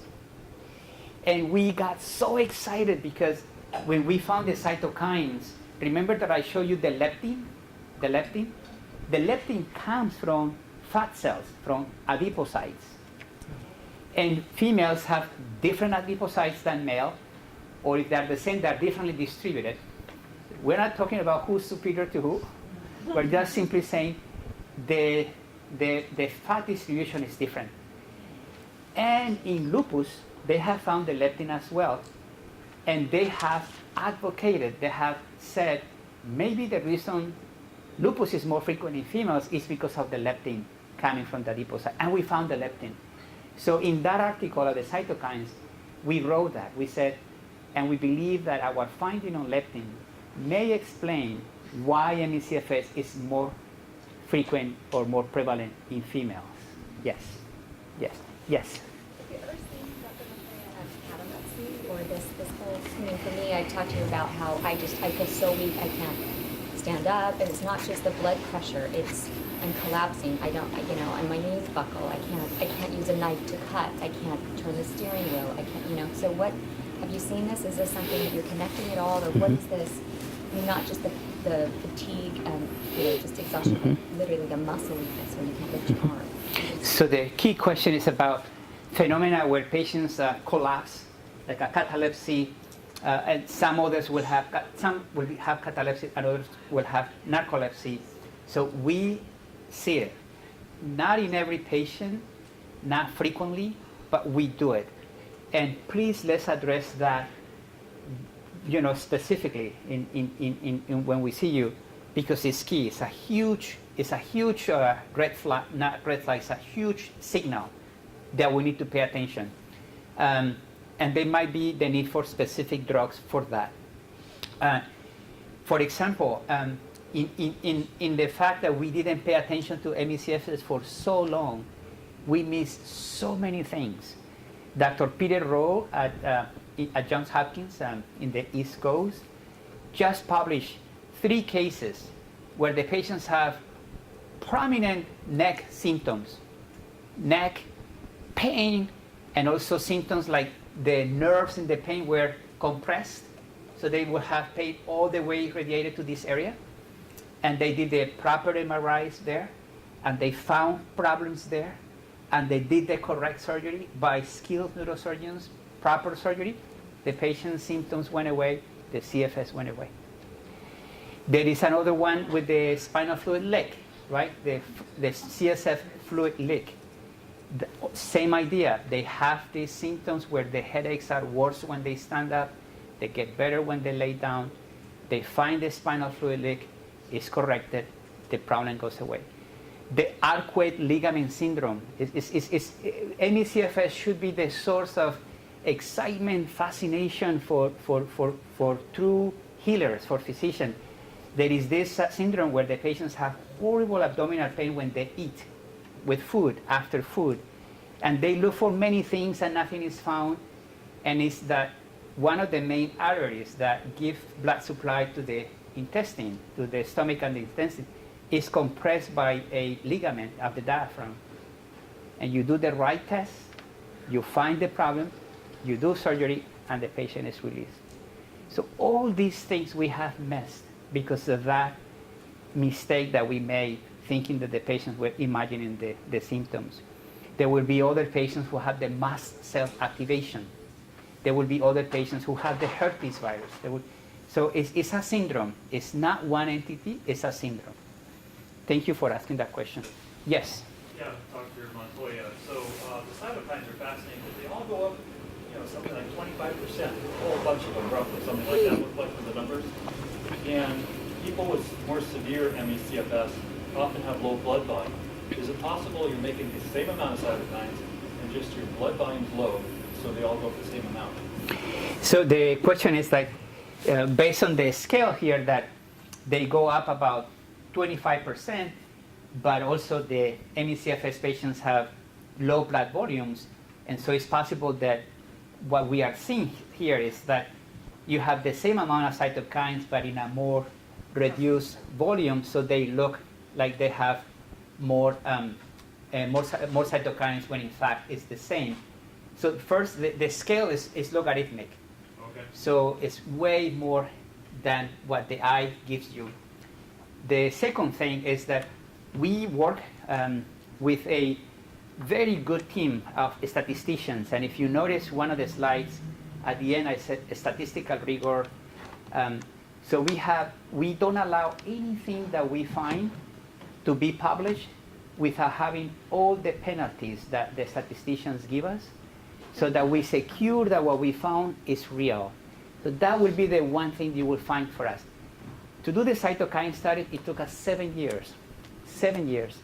Speaker 2: And we got so excited because when we found the cytokines, remember that I showed you the leptin? The leptin? The leptin comes from fat cells, from adipocytes. And females have different adipocytes than male, or if they're the same, they're differently distributed. We're not talking about who's superior to who. We're just simply saying the fat distribution is different. And in lupus, they have found the leptin as well. And they have advocated, they have said, maybe the reason lupus is more frequent in females is because of the leptin coming from the adipocyte. And we found the leptin. So in that article of the cytokines, we wrote that. We said, and we believe that our finding on leptin may explain why ME/CFS is more frequent or more prevalent in females. Yes, yes, yes.
Speaker 5: Have you ever seen Dr. Montoya catalepsy or this whole, I mean, for me, I talked to you about how I feel so weak, I can't stand up, and it's not just the blood pressure, I'm collapsing, and my knees buckle, I can't use a knife to cut, I can't turn the steering wheel, I can't, so what, have you seen this? Is this something that you're connecting at all, or what is this? I mean, not just the fatigue and just exhaustion, but literally the muscle weakness where you can't lift your arm.
Speaker 2: So the key question is about phenomena where patients collapse, like a catalepsy, and some others will have catalepsy, and others will have narcolepsy. So we see it, not in every patient, not frequently, but we do it. And please let's address that, specifically in when we see you, because it's key. It's a huge red flag, not red flag. It's a huge signal that we need to pay attention. And there might be the need for specific drugs for that. For example, in the fact that we didn't pay attention to ME/CFS for so long, we missed so many things. Dr. Peter Rowe at Johns Hopkins in the East Coast just published 3 cases where the patients have prominent neck symptoms, neck pain, and also symptoms like the nerves in the pain were compressed, so they would have pain all the way radiated to this area. And they did the proper MRIs there, and they found problems there, and they did the correct surgery by skilled neurosurgeons, proper surgery. The patient's symptoms went away, the CFS went away. There is another one with the spinal fluid leak, right? The CSF fluid leak. The same idea. They have these symptoms where the headaches are worse when they stand up, they get better when they lay down. They find the spinal fluid leak, is corrected, the problem goes away. The arcuate ligament syndrome ME/CFS should be the source of excitement, fascination for true healers, for physicians. There is this syndrome where the patients have horrible abdominal pain when they eat with food, after food. And they look for many things and nothing is found. And it's that one of the main arteries that give blood supply to the intestine, to the stomach and the intestine, is compressed by a ligament of the diaphragm. And you do the right test, you find the problem, you do surgery, and the patient is released. So all these things we have missed because of that mistake that we made, thinking that the patients were imagining the symptoms. There will be other patients who have the mast cell activation. There will be other patients who have the herpes virus. So it's a syndrome. It's not one entity, it's a syndrome. Thank you for asking that question. Yes?
Speaker 10: Yeah, Dr. Montoya. So the cytokines are fascinating because they all go up, something like 25%, a whole bunch of them roughly, something like that, look like the numbers. And people with more severe ME/CFS often have low blood volume. Is it possible you're making the same amount of cytokines and just your blood volume's low, so they all go up the same amount?
Speaker 2: So the question is like, based on the scale here, that they go up about 25%, but also the ME/CFS patients have low blood volumes, and so it's possible that what we are seeing here is that you have the same amount of cytokines, but in a more reduced volume, so they look like they have more cytokines when in fact it's the same. So first, the scale is logarithmic.
Speaker 10: Okay.
Speaker 2: So it's way more than what the eye gives you. The second thing is that we work with a very good team of statisticians. And if you notice one of the slides, at the end I said statistical rigor. So we don't allow anything that we find to be published without having all the penalties that the statisticians give us, so that we secure that what we found is real. So that will be the one thing you will find for us. To do the cytokine study, it took us 7 years. 7 years.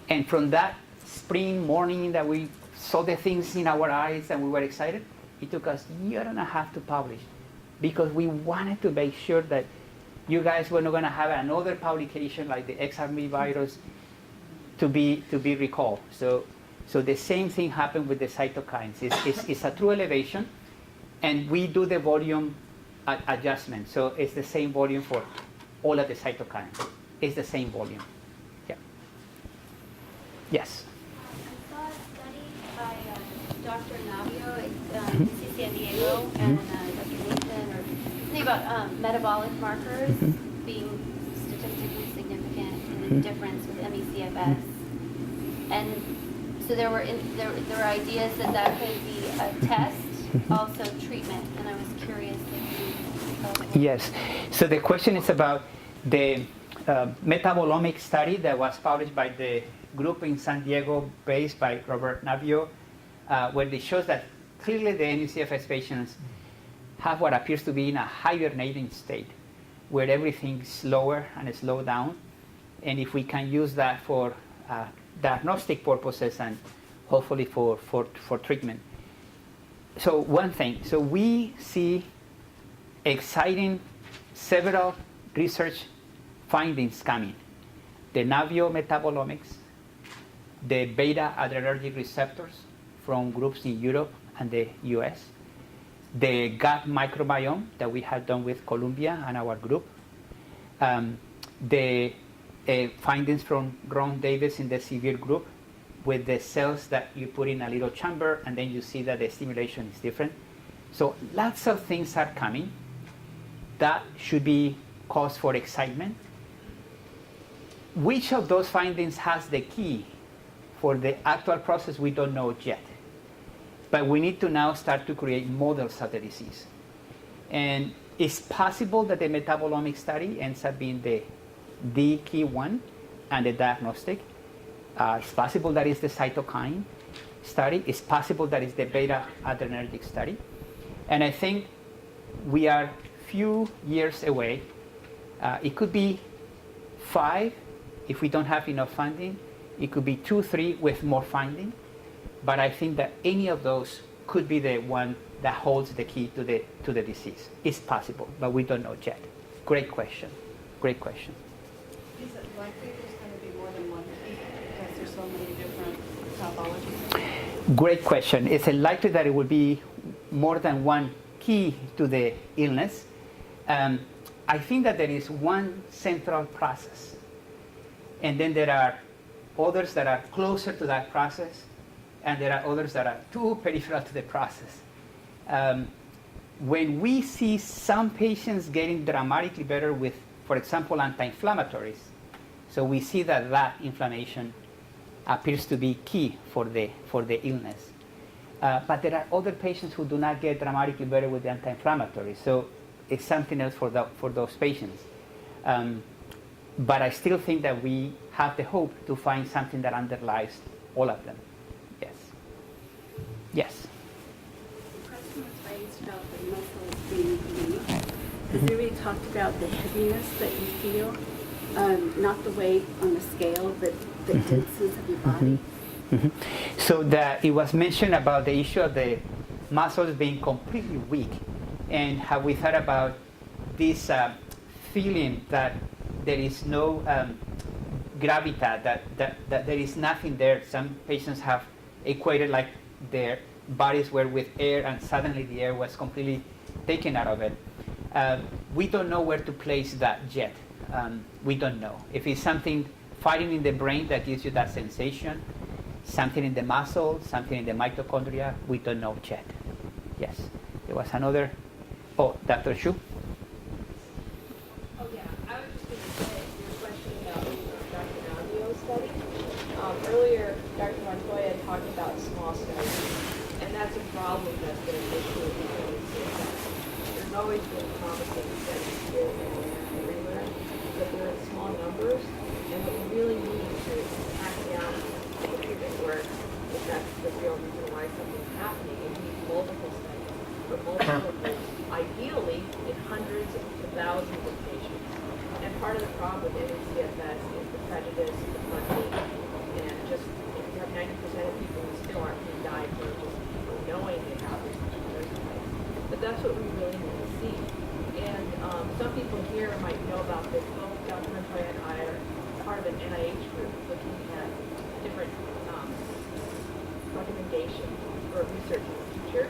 Speaker 2: And from that spring morning that we saw the things in our eyes and we were excited, it took us a year and a half to publish, because we wanted to make sure that you guys were not going to have another publication like the XRV virus to be recalled. So the same thing happened with the cytokines. It's a true elevation, and we do the volume adjustment. So it's the same volume for all of the cytokines. It's the same volume. Yeah. Yes.
Speaker 11: I saw a study by Dr. Navio at UC San Diego and Dr. Nathan, or something about metabolic markers being statistically significant in the difference with ME/CFS. And so there were ideas that could be a test, also treatment, and I was curious if you.
Speaker 2: Yes. So the question is about the metabolomic study that was published by the group in San Diego, based by Robert Navio, where it shows that clearly the ME/CFS patients have what appears to be in a hibernating state, where everything's slower and slow down. And if we can use that for diagnostic purposes and hopefully for treatment. So one thing, so we see exciting several research findings coming. The Navio metabolomics, the beta adrenergic receptors from groups in Europe and the US, the gut microbiome that we had done with Columbia and our group, the findings from Ron Davis in the severe group with the cells that you put in a little chamber, and then you see that the stimulation is different. So lots of things are coming. That should be cause for excitement. Which of those findings has the key for the actual process, we don't know yet. But we need to now start to create models of the disease. And it's possible that the metabolomic study ends up being the key one and the diagnostic. It's possible that it's the cytokine study. It's possible that it's the beta adrenergic study. And I think we are few years away. It could be 5 if we don't have enough funding. It could be 2, 3 with more funding. But I think that any of those could be the one that holds the key to the disease. It's possible, but we don't know yet. Great question. Great question.
Speaker 6: Is it likely there's going to be more than one key because there's so many different pathologies?
Speaker 2: Great question. Is it likely that it will be more than one key to the illness? I think that there is one central process, and then there are others that are closer to that process, and there are others that are too peripheral to the process. When we see some patients getting dramatically better with, for example, anti-inflammatories, so we see that inflammation appears to be key for the illness. But there are other patients who do not get dramatically better with the anti-inflammatories, so it's something else for those patients. But I still think that we have the hope to find something that underlies all of them. Yes. Yes.
Speaker 12: The question was raised about the muscles being weak. Has anybody talked about the heaviness that you feel? Not the weight on the scale, but the tenseness of your body?
Speaker 2: So it was mentioned about the issue of the muscles being completely weak, and have we thought about this feeling that there is no gravitas, that there is nothing there. Some patients have equated like their bodies were with air and suddenly the air was completely taken out of it. We don't know where to place that yet. We don't know. If it's something fighting in the brain that gives you that sensation, something in the muscle, something in the mitochondria, we don't know yet. Yes. There was another. Oh, Dr. Shu?
Speaker 13: Oh, yeah. I was just going to say your question about the Dr. Navio study. Earlier,
Speaker 7: Dr. Montoya talked about small studies, and that's a problem that's been an issue with the CFS. There's always been promising studies here and there everywhere, but they're in small numbers, and what we really need to hack down the treatment work, if that's the real reason why something's happening, is we need multiple studies for multiple groups, ideally in hundreds to thousands of patients. And part of the problem with CFS is the prejudice, the funding, and just if you have 90% of people who still aren't being diagnosed, just people knowing they have this particular type. But that's what we really need to see. And some people here might know about this. Both Dr. Montoya and I are part of an NIH group looking at different recommendations for research in the future.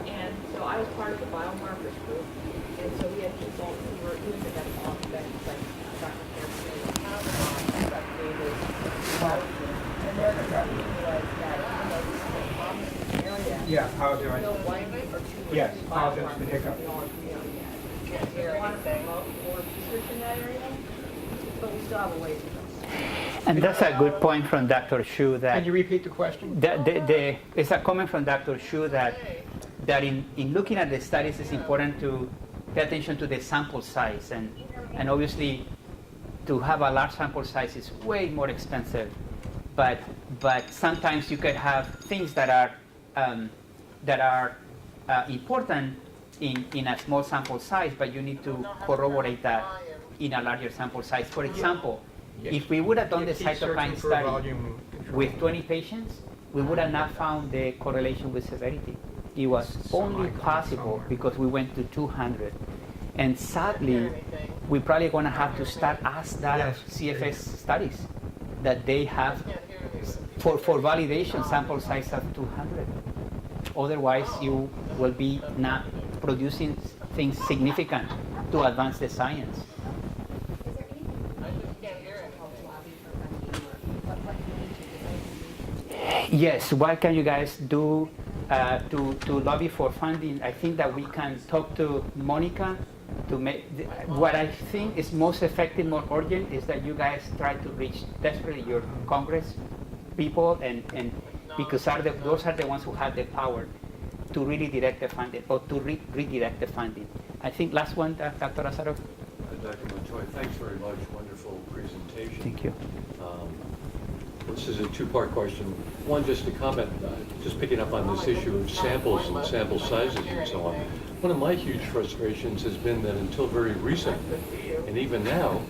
Speaker 7: And so I was part of the biomarkers group, and so we had people who were doing the metabolic effects, like Dr. Hansen, Dr. Davis, and their conclusion was that even though this is a promising area,
Speaker 4: Yeah, apologize.
Speaker 7: no one or two
Speaker 4: Yes, apologize for the hiccup.
Speaker 7: we all agree on yet. We want to promote more research in that area, but we still have a ways to go.
Speaker 2: And that's a good point from Dr. Shu that
Speaker 4: Can you repeat the question?
Speaker 2: it's a comment from Dr. Shu that in looking at the studies, it's important to pay attention to the sample size. And obviously, to have a large sample size is way more expensive. But sometimes you could have things that are important in a small sample size, but you need to corroborate that in a larger sample size. For example, if we would have done the
Speaker 4: Keep
Speaker 2: cytokine
Speaker 4: searching for
Speaker 2: study
Speaker 4: volume control.
Speaker 2: with 20 patients, we would have not found the correlation with severity. It was only possible because we went to 200. And sadly, we're probably going to have to start as that of CFS studies that they have for validation sample size of 200. Otherwise, you will be not producing things significant to advance the science. Yes, what can you guys do to lobby for funding? I think that we can talk to Monica to make, what I think is most effective, more urgent, is that you guys try to reach desperately your Congress people, and because those are the ones who have the power to really direct the funding, or to redirect the funding. I think last one, Dr. Azarov.
Speaker 13: Dr. Montoya, thanks very much. Wonderful presentation.
Speaker 2: Thank you.
Speaker 13: This is a two-part question. One, just to comment, just picking up on this issue of samples and sample sizes and so on. One of my huge frustrations has been that until very recently, and even now,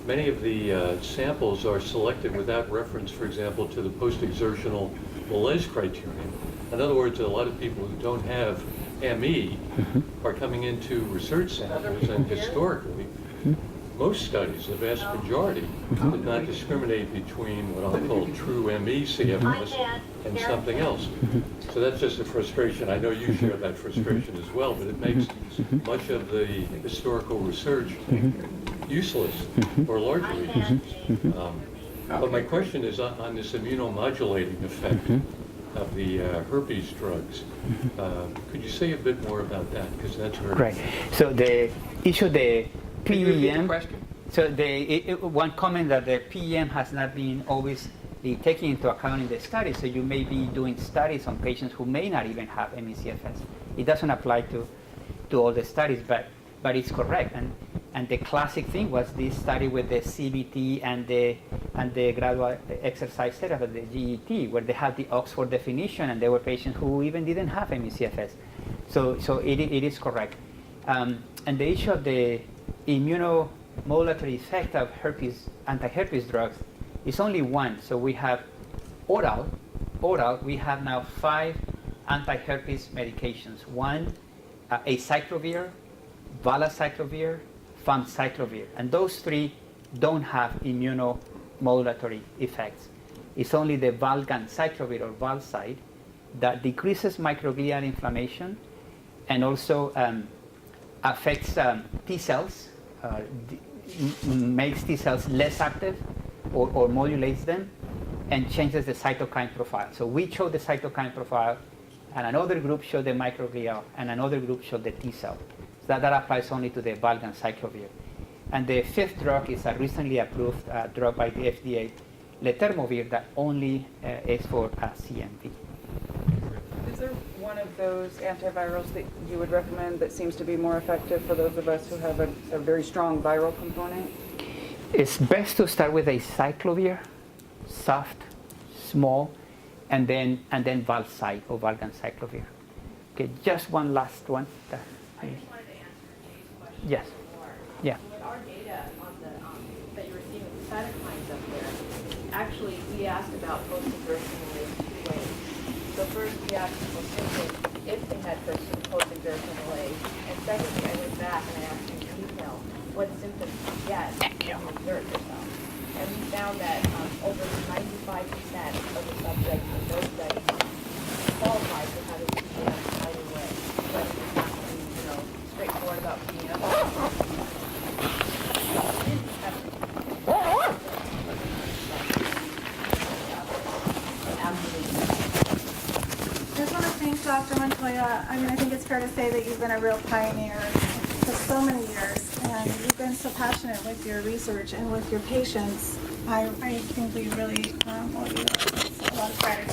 Speaker 13: many of the samples are selected without reference, for example, to the post-exertional malaise criterion. In other words, a lot of people who don't have ME are coming into research samples, and historically, most studies, the vast majority, did not discriminate between what I'll call true ME CFS and something else. So that's just a frustration. I know you share that frustration as well, but it makes much of the historical research useless, or largely useless. But my question is on this immunomodulating effect of the herpes drugs. Could you say a bit more about that? Because that's very
Speaker 2: Right. So the issue, the
Speaker 4: Can you repeat the
Speaker 2: PEM,
Speaker 4: question?
Speaker 2: so one comment that the PEM has not been always taken into account in the study, so you may be doing studies on patients who may not even have ME/CFS. It doesn't apply to all the studies, but it's correct. And the classic thing was this study with the CBT and the gradual exercise therapy, the GET, where they had the Oxford definition, and there were patients who even didn't have ME/CFS. So it is correct. And the issue of the immunomodulatory effect of anti-herpes drugs is only one. So we have oral, we have now 5 anti-herpes medications. One, acyclovir, valacyclovir, famciclovir. And those 3 don't have immunomodulatory effects. It's only the valganciclovir or Valcide that decreases microglial inflammation and also affects T cells, makes T cells less active or modulates them, and changes the cytokine profile. So we showed the cytokine profile, and another group showed the microglia, and another group showed the T cell. So that applies only to the valganciclovir. And the 5th drug is a recently approved drug by the FDA, letermovir that only is for CMV.
Speaker 14: Is there one of those antivirals that you would recommend that seems to be more effective for those of us who have a very strong viral component?
Speaker 2: It's best to start with a cyclovir, soft, small, and then Valcyte or valganciclovir. Okay, just one last one.
Speaker 7: I just wanted to answer Jay's question
Speaker 2: Yes.
Speaker 7: before.
Speaker 2: Yeah.
Speaker 7: With our data on the, that you were seeing with the cytokines up there, actually, we asked about post-exertional two ways. So first, we asked people simply if they had post-exertional malaise. And secondly, I went back and I asked in detail what symptoms you get when you exert yourself. And we found that over 95% of the subjects in those studies qualified for having PDM either way. Whether you're not being, straightforward about PDM.
Speaker 1: I just want to thank Dr. Montoya. I mean, I think it's fair to say that you've been a real pioneer for so many years, and you've been so passionate with your research and with your patients. I think we really owe you a lot of gratitude.